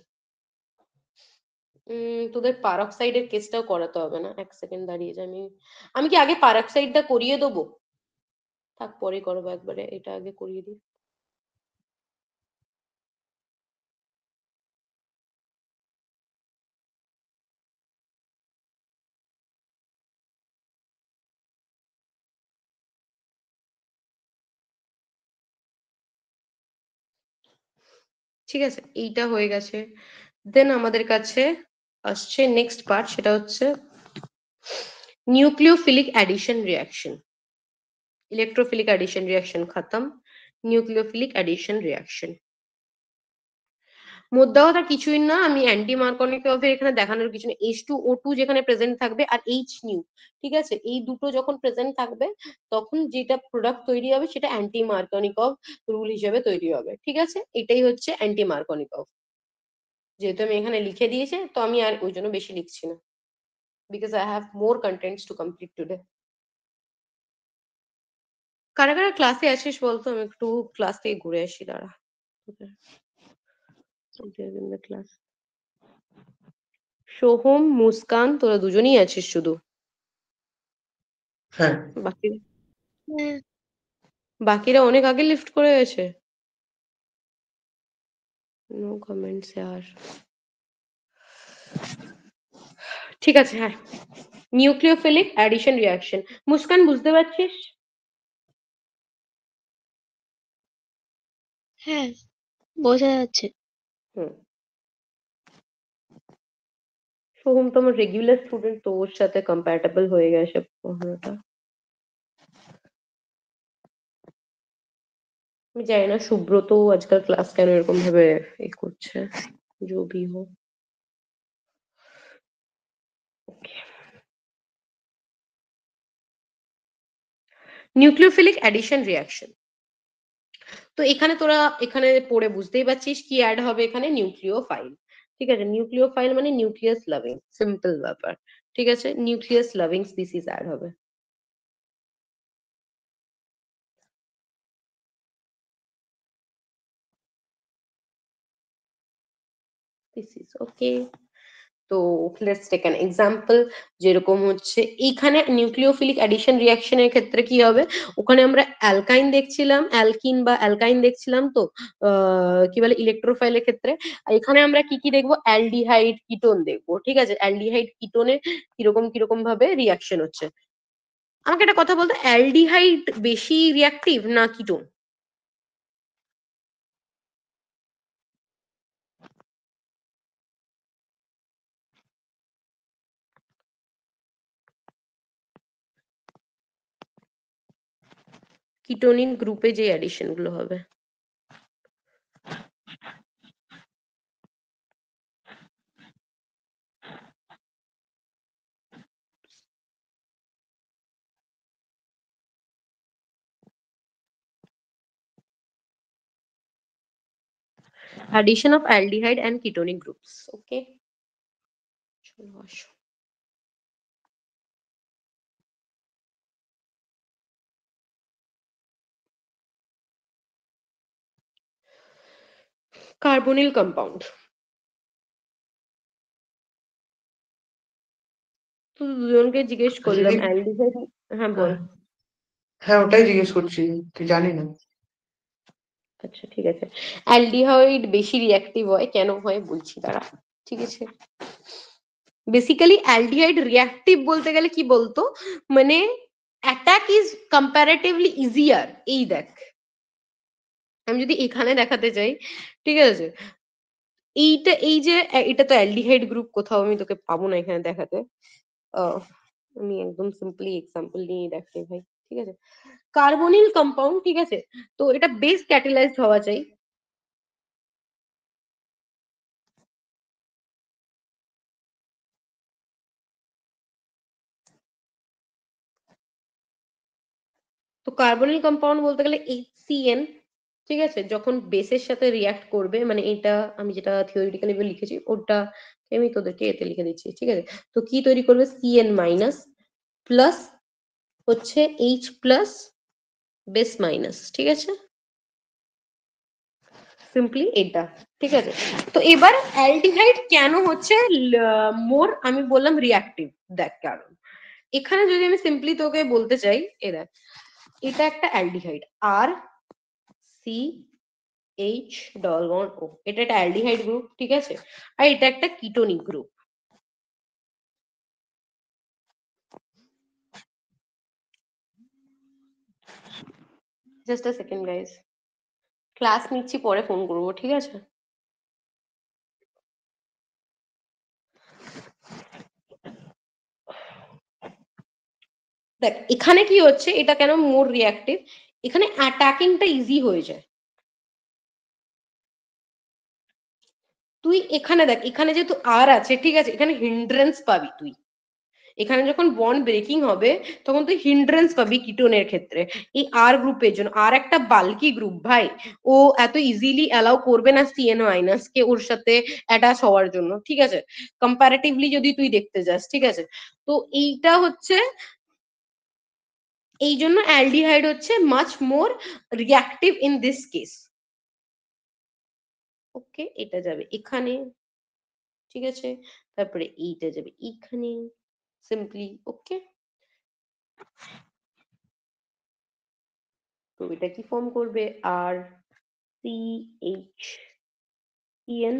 তোদের পারক্সাইডের কেসটাও করাতে হবে না, এক সেকেন্ড দাঁড়িয়ে যা, আমি আমি কি আগে পারক্সাইডটা করিয়ে দেবো? থাক পরে করবো, একবারে এটা আগে করিয়ে দিই। ঠিক আছে, এইটা হয়ে গেছে। দেন আমাদের কাছে আসছে নেক্সট পার্ট, সেটা হচ্ছে nucleophilic addition reaction. Electrophilic addition reaction খতম, নিউক্লিওফিলিক অ্যাডিশন রিঅ্যাকশন। মোদ্দা কথা কিছুই না, আমি অ্যান্টি মার্কনিকভের এখানে দেখানোর কিছু নেই, H2O2 যেখানে প্রেজেন্ট থাকবে আর H নিউ, ঠিক আছে? এই দুটো যখন প্রেজেন্ট থাকবে তখন যেটা প্রোডাক্ট তৈরি হবে সেটা অ্যান্টি মার্কনিকভ রুল হিসেবে তৈরি হবে, ঠিক আছে? এটাই হচ্ছে অ্যান্টি মার্কনিকভ। যেহেতু আমি এখানে লিখে দিয়েছে, তো আমি আর ওই জন্য বেশি লিখছি না, because I have more contents to complete today. কারা কারা ক্লাসে আছিস বলতো, আমি একটু ক্লাস থেকে ঘুরে আসি, দাঁড়া। ক্লাস সোহম, মুস্কান, তোরা দুজনেই আছিস শুধু?
হ্যাঁ।
বাকি
হ্যাঁ,
বাকিরা অনেক আগে লিফট করে গেছে। নো কমেন্টস यार। ঠিক আছে, হ্যাঁ, নিউক্লিওফিলিক অ্যাডিশন রিঅ্যাকশন। মুস্কান বুঝতে পারছিস?
হ্যাঁ, বোঝা যাচ্ছে।
হুম। সোহম তো আমার রেগুলার স্টুডেন্ট, তো ওর সাথে কম্প্যাটেবল হয়ে গেছে পড়ানোটা। আমি জানি না সুব্রত আজকাল ক্লাস কেন এরকম ভাবে এ করছে, जो भी हो। Nucleophilic addition reaction. তো এখানে তোরা এখানে পড়ে বুঝতেই পারছিস কি অ্যাড হবে এখানে নিউক্লিওফাইল। ঠিক আছে, নিউক্লিওফাইল মানে নিউক্লিয়াস লাভিং, সিম্পল ব্যাপার। ঠিক আছে, নিউক্লিয়াস লাভিং স্পিসিস অ্যাড হবে। স্পিসিস, ওকে। তো লেটস টেক অ্যান এক্সাম্পল, যেরকম হচ্ছে এইখানে নিউক্লিওফিলিক অ্যাডিশন রিঅ্যাকশনের ক্ষেত্রে কি হবে, ওখানে আমরা অ্যালকাইন দেখছিলাম, অ্যালকিন বা অ্যালকাইন দেখছিলাম, তো কি বলে ইলেকট্রোফাইলের ক্ষেত্রে। আর এখানে আমরা কি কি দেখবো, অ্যালডিহাইড কিটোন দেখবো। ঠিক আছে, অ্যালডিহাইড কিটোনে কিরকম কিরকম ভাবে রিঅ্যাকশন হচ্ছে। আমাকে একটা কথা বলতো, অ্যালডিহাইড বেশি রিঅ্যাক্টিভ না কিটোন? কিটোনিক গ্রুপে যে অ্যাডিশন গুলো হবে। Addition of aldehyde and ketonic groups. Okay. চলো আসো। Carbonyl compound. তো দুজনকে জিজ্ঞেস করলাম
যদি
অ্যালডিহাইড। হ্যাঁ বল।
হ্যাঁ ওটাই জিজ্ঞেস করছি, তুই জানি না।
আচ্ছা ঠিক আছে, অ্যালডিহাইড বেশি রিঅ্যাক্টিভ হয়, কেন হয় বলছি দাঁড়া। ঠিক আছে, বেসিক্যালি অ্যালডিহাইড রিঅ্যাক্টিভ বলতে গেলে কি বলতো, মানে অ্যাটাক ইজ কম্পারেটিভলি ইজিয়ার। এই দেখ, আমি যদি এখানে দেখাতে চাই, ঠিক আছে, এইটা এই যে এটা তো অ্যালডিহাইড গ্রুপ, কোথাও আমি তোকে পাবো না এখানে দেখাতে। আমি একদম সিম্পলি এক্সাম্পল নিয়ে দেখাই ভাই। ঠিক আছে, কার্বনিল কম্পাউন্ড, ঠিক আছে, তো এটা বেস ক্যাটালাইজড হওয়া চাই। তো কার্বনিল কম্পাউন্ড বলতে গেলে HCN, ঠিক আছে, যখন বেসের সাথে রিয়াক্ট করবে, মানে এটা আমি যেটা থিওরিটিক্যালি লিখেছি ওটা আমি তোদেরকে এতে লিখে দিচ্ছি। ঠিক আছে, তো কি তৈরি করবে, CN মাইনাস প্লাস হচ্ছে H প্লাস বেস মাইনাস। ঠিক আছে, সিম্পলি এটা। ঠিক আছে, তো এবার অ্যালডিহাইড কেন হচ্ছে মোর, আমি বললাম রিঅ্যাক্টিভ। দেখ কারণ, এখানে যদি আমি সিম্পলি তোকে বলতে চাই, এ দেখ এটা একটা aldehyde R C H double bond O, এটা একটা অ্যালডিহাইড গ্রুপ। ঠিক আছে, আর এটা একটা ketonic group. Just a second guys, class নিচ্ছি, পরে ফোন করবো। ঠিক আছে, দেখ এখানে কি হচ্ছে, এটা কেন মোর রিঅ্যাক্টিভ, এখানে অ্যাটাকিংটা ইজি হয়ে যায়। তুই এখানে দেখ, এখানে যেহেতু আর আছে, ঠিক আছে, এখানে হিন্ড্রেন্স পাবি তুই। এখানে যখন বন্ড ব্রেকিং হবে তখন তুই হিন্ড্রেন্স পাবি কিটোনের ক্ষেত্রে। এই আর গ্রুপের জন্য, আর একটা বাল্কি গ্রুপ ভাই, ও এত ইজিলি অ্যালাউ করবে না CN মাইনাস কে ওর সাথে অ্যাটাচ হওয়ার জন্য। ঠিক আছে, কম্পারেটিভলি যদি তুই দেখতে যাস। ঠিক আছে, তো এইটা হচ্ছে, এই জন্য অ্যালডিহাইড হচ্ছে much more reactive in this case. Okay, এটা যাবে এখানে, ঠিক আছে, তারপরে এইটা যাবে এইখানে, সিম্পলি। ওকে, তো এটা কি ফর্ম করবে, আর CHEN।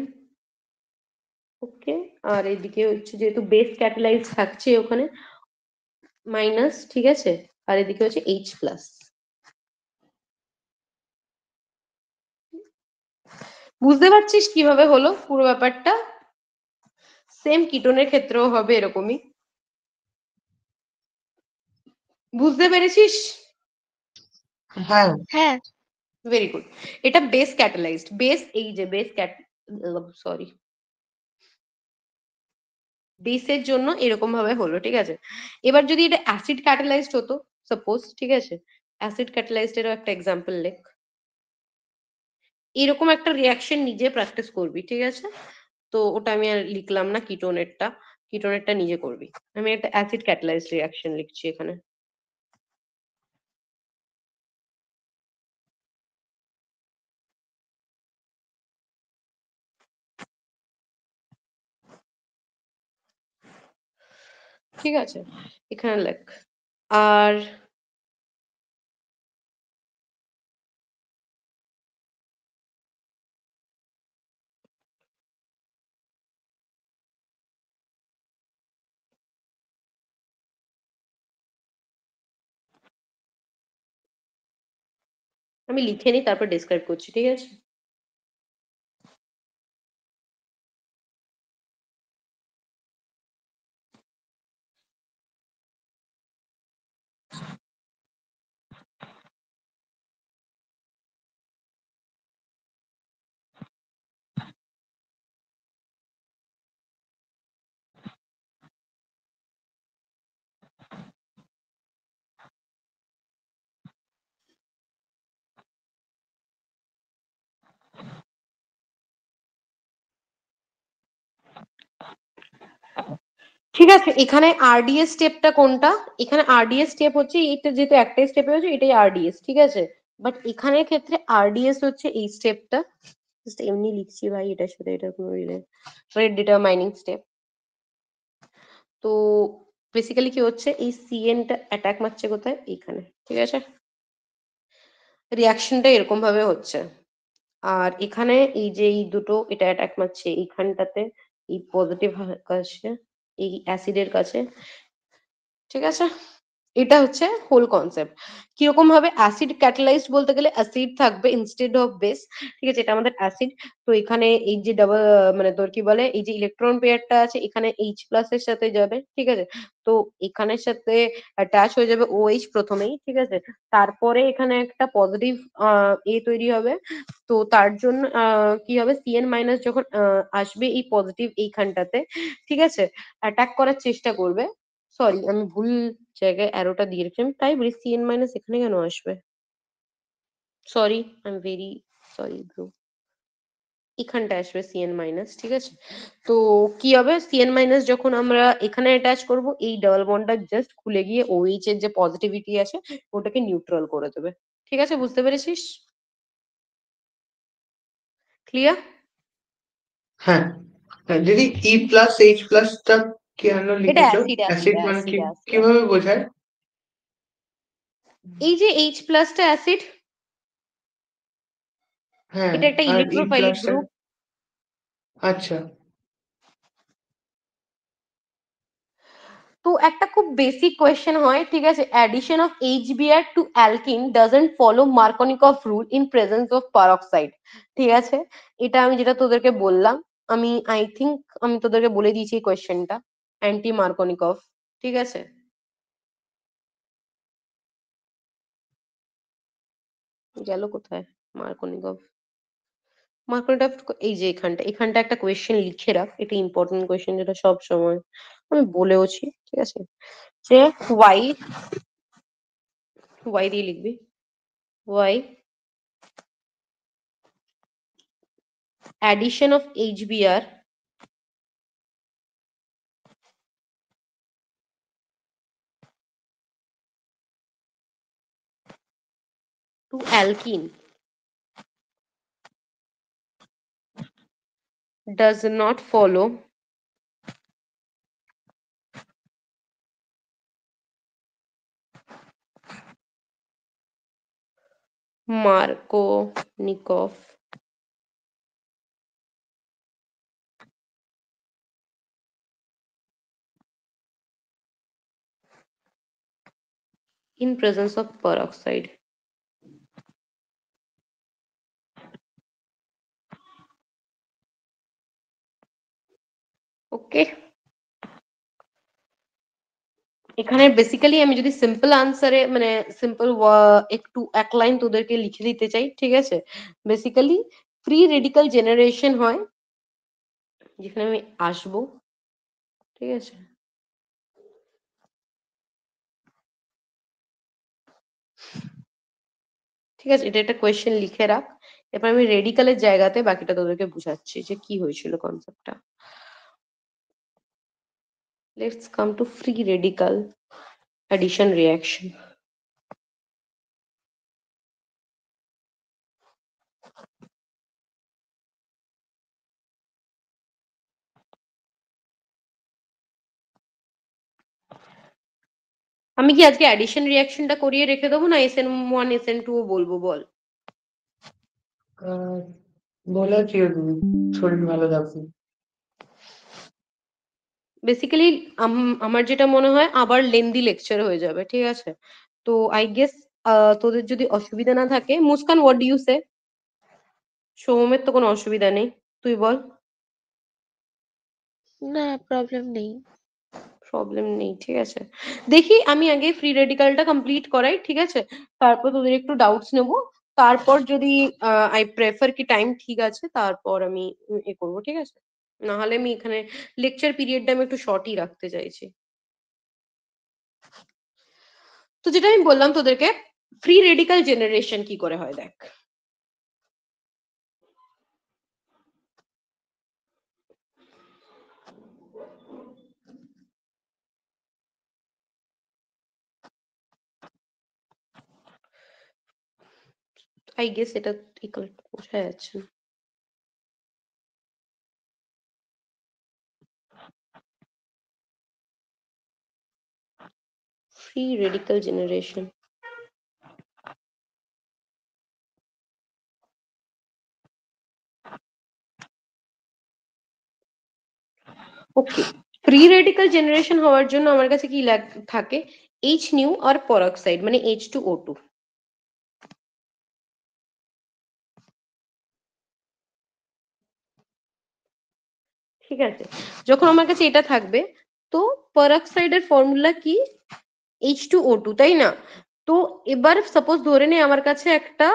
ওকে, আর এদিকে হচ্ছে যেহেতু বেস ক্যাটালাইজ থাকছে ওখানে মাইনাস। ঠিক আছে, আর এদিকে হচ্ছে H প্লাস। বুঝতে পারছিস কিভাবে হলো পুরো ব্যাপারটা? সেম কিটোনের ক্ষেত্রেও হবে এরকমই। বুঝতে পেরেছিস?
হ্যাঁ
হ্যাঁ,
ভেরি গুড। এটা বেস ক্যাটালাইজড, বেস এই যে বেস সরি, বেসের জন্য এরকম ভাবে হলো। ঠিক আছে, এবার যদি এটা অ্যাসিড ক্যাটালাইজড হতো সাপোজ, ঠিক আছে, অ্যাসিড ক্যাটালাইজড এরও একটা এক্সাম্পল লেখ। এরকম একটা রিয়াকশন নিজে প্র্যাকটিস করবি, ঠিক আছে? তো ওটা আমি আর লিখলাম না, কিটোনেরটা নিজে করবি। আমি একটা অ্যাসিড ক্যাটালাইজড রিয়াকশন লিখছি এখানে। ঠিক আছে, এখানে লেখ। আর আমি লিখে নিই, তারপর ডিসক্রাইব করছি, ঠিক আছে? ঠিক আছে, এখানে আরডিএস স্টেপটা কোনটা? এখানে আরডিএস স্টেপ হচ্ছে এইটা, যেহেতু একটাই স্টেপে হচ্ছে এটাই আরডিএস, ঠিক আছে? বাট এখানে ক্ষেত্রে আরডিএস হচ্ছে এই স্টেপটা, জাস্ট এমনি লিখছি ভাই, এটার সাথে এটার কোনো রেট ডিটারমাইনিং স্টেপ। তো বেসিক্যালি কি হচ্ছে, এই সিএনটা অ্যাটাক মারছে কোথায়? এইখানে, ঠিক আছে? রিয়াকশনটা এরকম ভাবে হচ্ছে। আর এখানে এই যে এই দুটো এটা অ্যাটাক মারছে এইখানটাতে, এই পজিটিভ কাছে, এই অ্যাসিডের কাছে, ঠিক আছে? এটা হচ্ছে হোল কনসেপ্ট। কিরকম ভাবে অ্যাসিড ক্যাটালাইজড বলতে গেলে অ্যাসিড থাকবে ইনস্টেড অফ বেস, ঠিক আছে? এটা আমাদের অ্যাসিড। তো এখানে এই যে ডাবল, মানে তোর কি বলে, এই যে ইলেকট্রন পেয়ারটা আছে এখানে এইচ প্লাস এর সাথে যাবে, ঠিক আছে? তো এখানের সাথে অ্যাটাচ হয়ে যাবে ওএইচ প্রথমেই, ঠিক আছে? তারপরে এখানে একটা পজিটিভ এ তৈরি হবে। তো তার জন্য কি হবে, সিএন মাইনাস যখন আসবে এই পজিটিভ এইখানটাতে, ঠিক আছে, অ্যাটাক করার চেষ্টা করবে। সরি, আমি ভুল জায়গায় অ্যারোটা দিয়ে রেখেছিলাম, তাই বলি সিএন মাইনাস এখানে কেন আসবে? Sorry, I am very sorry bro. এখানটা আসবে সিএন মাইনাস, ঠিক আছে? তো কি হবে, সিএন মাইনাস যখন আমরা এখানে অ্যাটাচ করব, এই ডাবল বন্ডটা জাস্ট খুলে গিয়ে ওএইচ এর যে পজিটিভিটি আছে ওটাকে নিউট্রাল করে দেবে। ঠিক আছে, বুঝতে পেরেছিস? ক্লিয়ার?
হ্যাঁ। হ্যাঁ দিদি, ই প্লাস এইচ প্লাসটা কেন
এটা
লিখেছো?
অ্যাসিড, অ্যাসিড,
অ্যাসিড মানে কি,
অ্যাসিড, অ্যাসিড।
কিভাবে বোঝায়?
এই যে এইচ প্লাসটা অ্যাসিড,
হ্যাঁ,
এটা একটা
আর ই
ইলেকট্রোফাইলিক
প্লাসটা?
গ্রুপ।
আচ্ছা।
তো একটা খুব বেসিক কোয়েশ্চেন হয়, ঠিক আছে, addition of HBr to alkene doesn't follow Markovnikov rule in presence of peroxide, ঠিক আছে? এটা আমি যেটা তোদেরকে বললাম, আমি আই থিঙ্ক আমি তোদেরকে বলে দিয়েছি এই কোয়েশ্চেনটা, অ্যান্টি মার্কনিকভ, ঠিক আছে? গেল কোথায় মার্কনিকভ? মার্কনিকভ এই যে এখানটা, এখানটা একটা কোয়েশ্চেন লিখে রাখ, এটা ইম্পর্টেন্ট কোয়েশ্চেন, যেটা সব সময় আমি বলেওছি, ঠিক আছে? যে ওয়াই, ওয়াই দিয়ে লিখবি, Y addition of HBr to alkene does not follow Markovnikov in presence of peroxide. ওকে, এখানে বেসিক্যালি আমি যদি সিম্পল আনসারে, মানে সিম্পল একটু এক লাইন তোদেরকে লিখে দিতে চাই, ঠিক আছে? বেসিক্যালি ফ্রি রেডিক্যাল জেনারেশন হয়, যেখানে আমি আসবো, ঠিক আছে? ঠিক আছে, এটা একটা কোয়েশ্চেন লিখে রাখ। এবার আমি রেডিকালের জায়গাতে বাকিটা তোদেরকে বুঝাচ্ছি যে কি হয়েছিল কনসেপ্টটা। Let's come to free radical addition reaction. আমি কি আজকে অ্যাডিশন রিয়াকশনটা করিয়ে রেখে দেবো না SN1 SN2 বলবো বল?
বলার কি তুমি, শরীর ভালো থাকবে।
বেসিক্যালি আমার যেটা মনে হয় আবার লেন্দি লেকচার হয়ে যাবে, ঠিক আছে? তো আই গেস তোদের যদি অসুবিধা না থাকে, মুস্কান হোয়াট ডু ইউ সে? সৌমের তো কোনো অসুবিধা নেই, তুই বল।
না, প্রবলেম নেই।
প্রবলেম নেই, ঠিক আছে। দেখি আমি আগে ফ্রি রেডিকালটা কমপ্লিট করাই, ঠিক আছে? তারপর তোদের একটু ডাউটস নেবো, তারপর যদি আই প্রেফার কি টাইম ঠিক আছে তারপর আমি এ করবো, ঠিক আছে? নাহলে আমি এখানে লেকচার পিরিয়ডটা আমি একটু শর্টই রাখতে চাইছি। তো যেটা আমি বললাম তোদেরকে, ফ্রি রেডিকাল জেনারেশন কি করে হয় দেখ। আই গেস এটা ঠিক বোঝা যাচ্ছে না। ফ্রি রেডিকাল জেনারেশন, ওকে। ফ্রি রেডিকাল জেনারেশন হওয়ার জন্য আমার কাছে কি থাকে, এইচ নিউ আর পরক্সাইড মানে H2O2। ঠিক আছে, যখন আমার কাছে এটা থাকবে তো পারক্সাইডের ফর্মুলা কি, H2O2, তাই না? তো এবার সাপোজ ধরে নে আমার কাছে একটা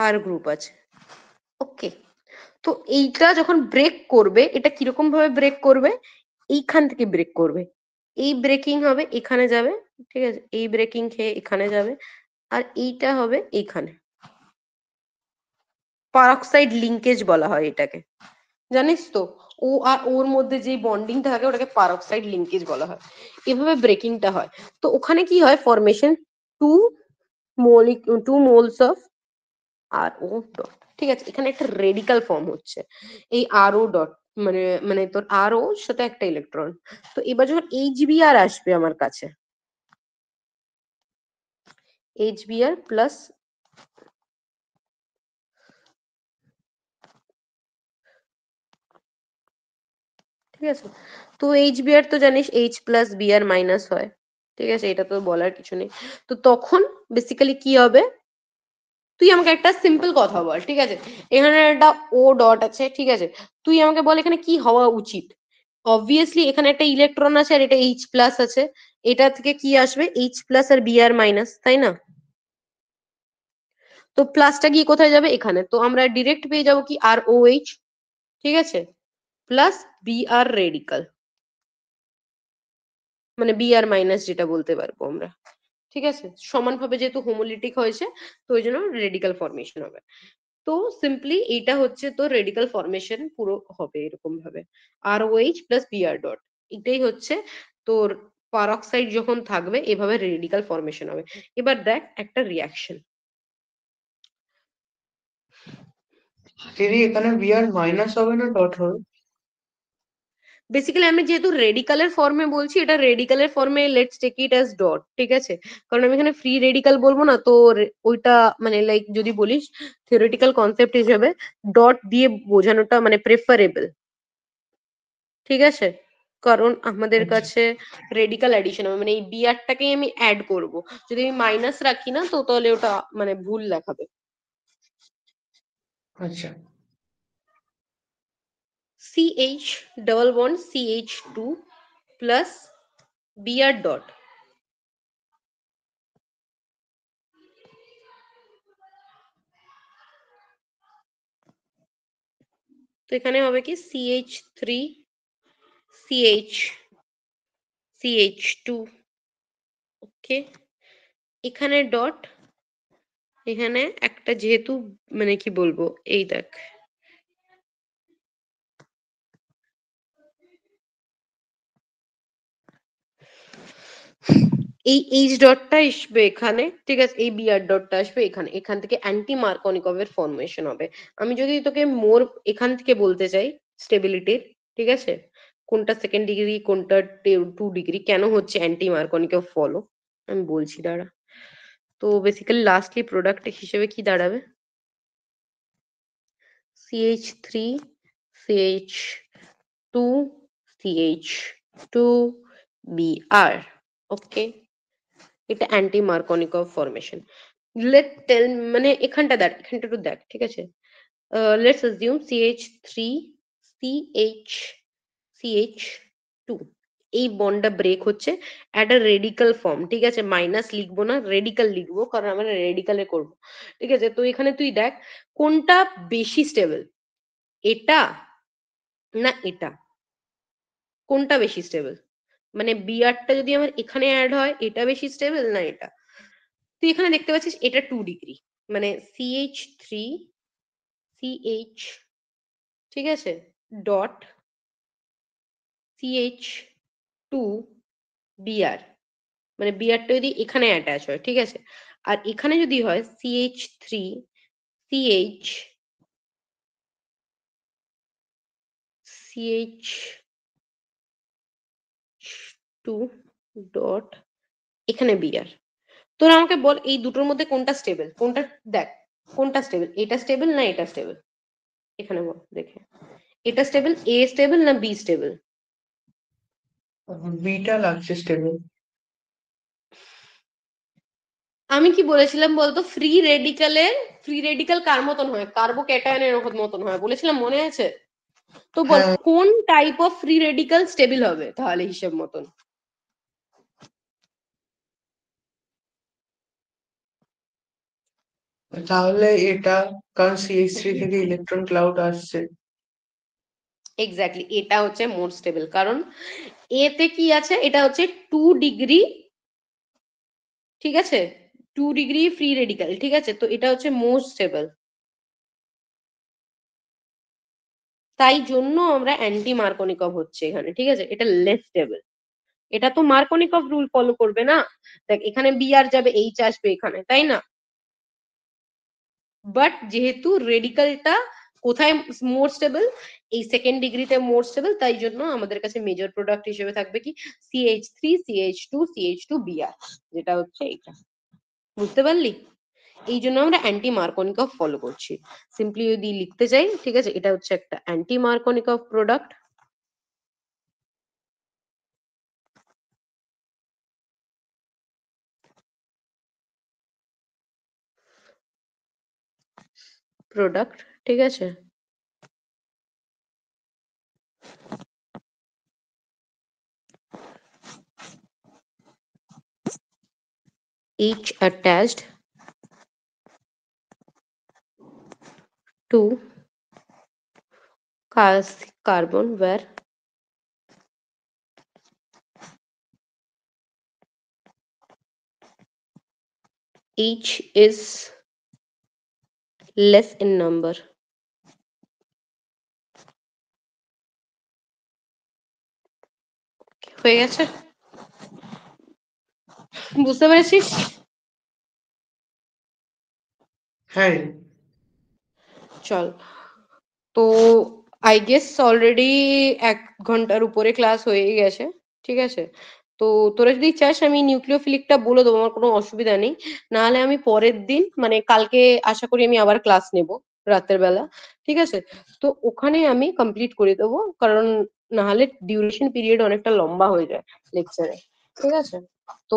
আর গ্রুপ আছে, ওকে। তো এইটা যখন ব্রেক করবে, এটা কিরকম ভাবে ব্রেক করবে, এইখান থেকে ব্রেক করবে। এই ব্রেকিং হবে এখানে যাবে, ঠিক আছে, এই ব্রেকিং খেয়ে এখানে যাবে, আর এইটা হবে এইখানে। পারক্সাইড লিঙ্কেজ বলা হয় এটাকে, জানিস তো? ও আর ওর মধ্যে যে বন্ডিংটা থাকে ওটাকে পারক্সাইড লিঙ্কেজ বলা হয়। এভাবে ব্রেকিংটা হয়। তো ওখানে কি হয়, formation two moles of RO dot, ঠিক আছে? এখানে একটা রেডিকাল ফর্ম হচ্ছে এই RO ডট, মানে মানে তোর RO সাথে একটা ইলেকট্রন। তো এবার যখন HBr আসবে আমার কাছে, HBr প্লাস, ঠিক আছে? তো HBr তো জানিস H প্লাস Br মাইনাস হয়, ঠিক আছে? এটা তো বলার কিছু নেই। তো তখন বেসিক্যালি কি হবে, তুই আমাকে একটা সিম্পল কথা বল, ঠিক আছে? এখানে একটা ও ডট আছে, ঠিক আছে? তুই আমাকে বল এখানে কি হওয়া উচিত। অবভিয়াসলি এখানে একটা ইলেকট্রন আছে আর এটা H প্লাস আছে, এটা থেকে কি আসবে, H প্লাস আর Br মাইনাস, তাই না? তো প্লাসটা গিয়ে কোথায় যাবে, এখানে। তো আমরা ডিরেক্ট পেয়ে যাবো কি, ROH, ঠিক আছে, প্লাস Br রেডিকাল, মানে Br মাইনাস যেটা বলতে পারবো আমরা, ঠিক আছে? সমানভাবে যেহেতু হোমোলিটিক হয়েছে তো ওই জন্য রেডিকাল ফর্মেশন হবে। তো সিম্পলি এইটা হচ্ছে তোর রেডিকাল ফর্মেশন পুরো হবে এরকম ভাবে, ROH প্লাস Br ডট। এটাই হচ্ছে তোর পারক্সাইড যখন থাকবে এভাবে রেডিকাল ফর্মেশন হবে। এবার দেখ একটা রিয়াকশন,
দিদি এখানে বিআর মাইনাস হবে না ডট হবে?
বেসিক্যালি আমি যেহেতু রেডিকালের ফর্মে বলছি, এটা রেডিকালের ফর্মে let's take it as dot, ঠিক আছে? কারণ আমি এখানে ফ্রি রেডিকাল বলবো না তো, ওইটা মানে লাইক যদি বলিস থিওরিটিক্যাল কনসেপ্ট হিসেবে ডট দিয়ে বোঝানোটা মানে প্রেফারেবল, ঠিক আছে? কারণ আমাদের
আচ্ছা
কাছে রেডিকাল অ্যাডিশন হবে, মানে এই বিআরটাকেই আমি অ্যাড করব। যদি আমি মাইনাস রাখি না তো তাহলে ওটা মানে ভুল দেখাবে।
আচ্ছা
CH double bond CH2 plus Br dot, তো এখানে হবে কি CH3 CH CH2, ওকে। এখানে ডট, এখানে একটা যেহেতু মানে কি বলবো, এই দেখ এই এইচ ডটটা আসবে এখানে, ঠিক আছে, এই বিআর ডটটা আসবে এখানে, এখান থেকে অ্যান্টি মার্কনিকভের ফর্মেশন হবে। আমি যদি তোকে মোর এখান থেকে বলতে চাই স্টেবিলিটির, ঠিক আছে, কোনটা সেকেন্ড ডিগ্রি কোনটা 2 ডিগ্রি কেন হচ্ছে অ্যান্টি মার্কনিকভ ফলো, আমি বলছি দাঁড়া। তো বেসিক্যালি লাস্টলি প্রোডাক্ট হিসেবে কি দাঁড়াবে, CH3 CH2 CH2 Br, ওকে, এটা অ্যান্টি মার্কনিকভ ফর্মেশন। লেট টেল মানে এখানটা দেখ, এখানটা একটু দেখ, ঠিক আছে, লেটস অ্যাজিউম CH3 CH2, এই বন্ডটা ব্রেক হচ্ছে অ্যাট আ রেডিকাল ফর্ম, ঠিক আছে, মাইনাস লিখবো না, রেডিকাল লিখবো, কারণ আমরা রেডিকালে করব, ঠিক আছে। তো এখানে তুই দেখ কোনটা বেশি স্টেবল, এটা না এটা, কোনটা বেশি স্টেবল, মানে বিআরটা যদি আমার এখানে অ্যাড হয় এটা বেশি স্টেবল না এটা। তুই এখানে দেখতে পাচ্ছিস এটা 2 ডিগ্রি, মানে CH3 CH, ঠিক আছে, ডট CH2 Br, মানে বিআরটা যদি এখানে অ্যাটাচ হয়, ঠিক আছে, আর এখানে যদি হয় CH3 CH2 ডট এখানে Br। তোরা আমাকে বল এই দুটোর মধ্যে কোনটা স্টেবল, কোনটা, দেখ কোনটা স্টেবল, এটা স্টেবল না এটা স্টেবল, এখানে বল দেখে, এটা স্টেবল, এ স্টেবল না বি স্টেবল?
বিটা লাগছে স্টেবল।
আমি কি বলেছিলাম বলতো, ফ্রি রেডিক্যাল কার মতন হয়, কার্বোক্যাটায়নের মতন হয় বলেছিলাম, মনে আছে? তো বল
হ্যাঁ,
কোন type of free radical stable হবে তাহলে হিসেব মতন?
তাহলে এটা, কারণ CH3 থেকে ইলেকট্রন ক্লাউড আসছে।
এক্স্যাক্টলি, এটা হচ্ছে মোর স্টেবল, কারণ এতে কি আছে, এটা হচ্ছে 2 ডিগ্রি, ঠিক আছে, 2 ডিগ্রি ফ্রি রেডিক্যাল, ঠিক আছে, তো এটা হচ্ছে মোর স্টেবল, তাই জন্য আমরা অ্যান্টি মার্কনিকভ হচ্ছে এখানে, ঠিক আছে, এটা লেস স্টেবল। এটা তো মার্কনিকভ রুল ফলো করবে না, দেখ এখানে বিআর যাবে এইচ আসবে এখানে, তাই না? বাট যেহেতু রেডিক্যালটা কোথায় মোর স্টেবল, এই সেকেন্ড ডিগ্রিতে মোর স্টেবল, তাই জন্য আমাদের কাছে মেজর প্রোডাক্ট হিসেবে থাকবে কি CH3 CH2 CH2 Br, যেটা হচ্ছে এটা, বুঝতে পারলি? এই জন্য আমরা অ্যান্টি মার্কনিকভ ফলো করছি। সিম্পলি যদি লিখতে চাই, ঠিক আছে, এটা হচ্ছে একটা অ্যান্টি মার্কনিকভ প্রোডাক্ট, ঠিক আছে, each attached to carbon where each is less in number। হয়ে গেছে, বুঝতে পেরেছিস?
হ্যাঁ,
চল, তো আই গেস অলরেডি 1 ঘন্টার উপরে ক্লাস হয়ে গেছে, ঠিক আছে। তো তোরা যদি চাস আমি নিউক্লিওফিলিকটা বলে দেবো, আমার কোনো অসুবিধা নেই, নাহলে আমি পরের দিন মানে কালকে আশা করি আমি আবার ক্লাস নেব রাতের বেলা, ঠিক আছে, তো ওখানে আমি কমপ্লিট করে দেবো, কারণ নাহলে ডিউরেশন পিরিয়ড অনেকটা লম্বা হয়ে যায় লেকচারে, ঠিক আছে। তো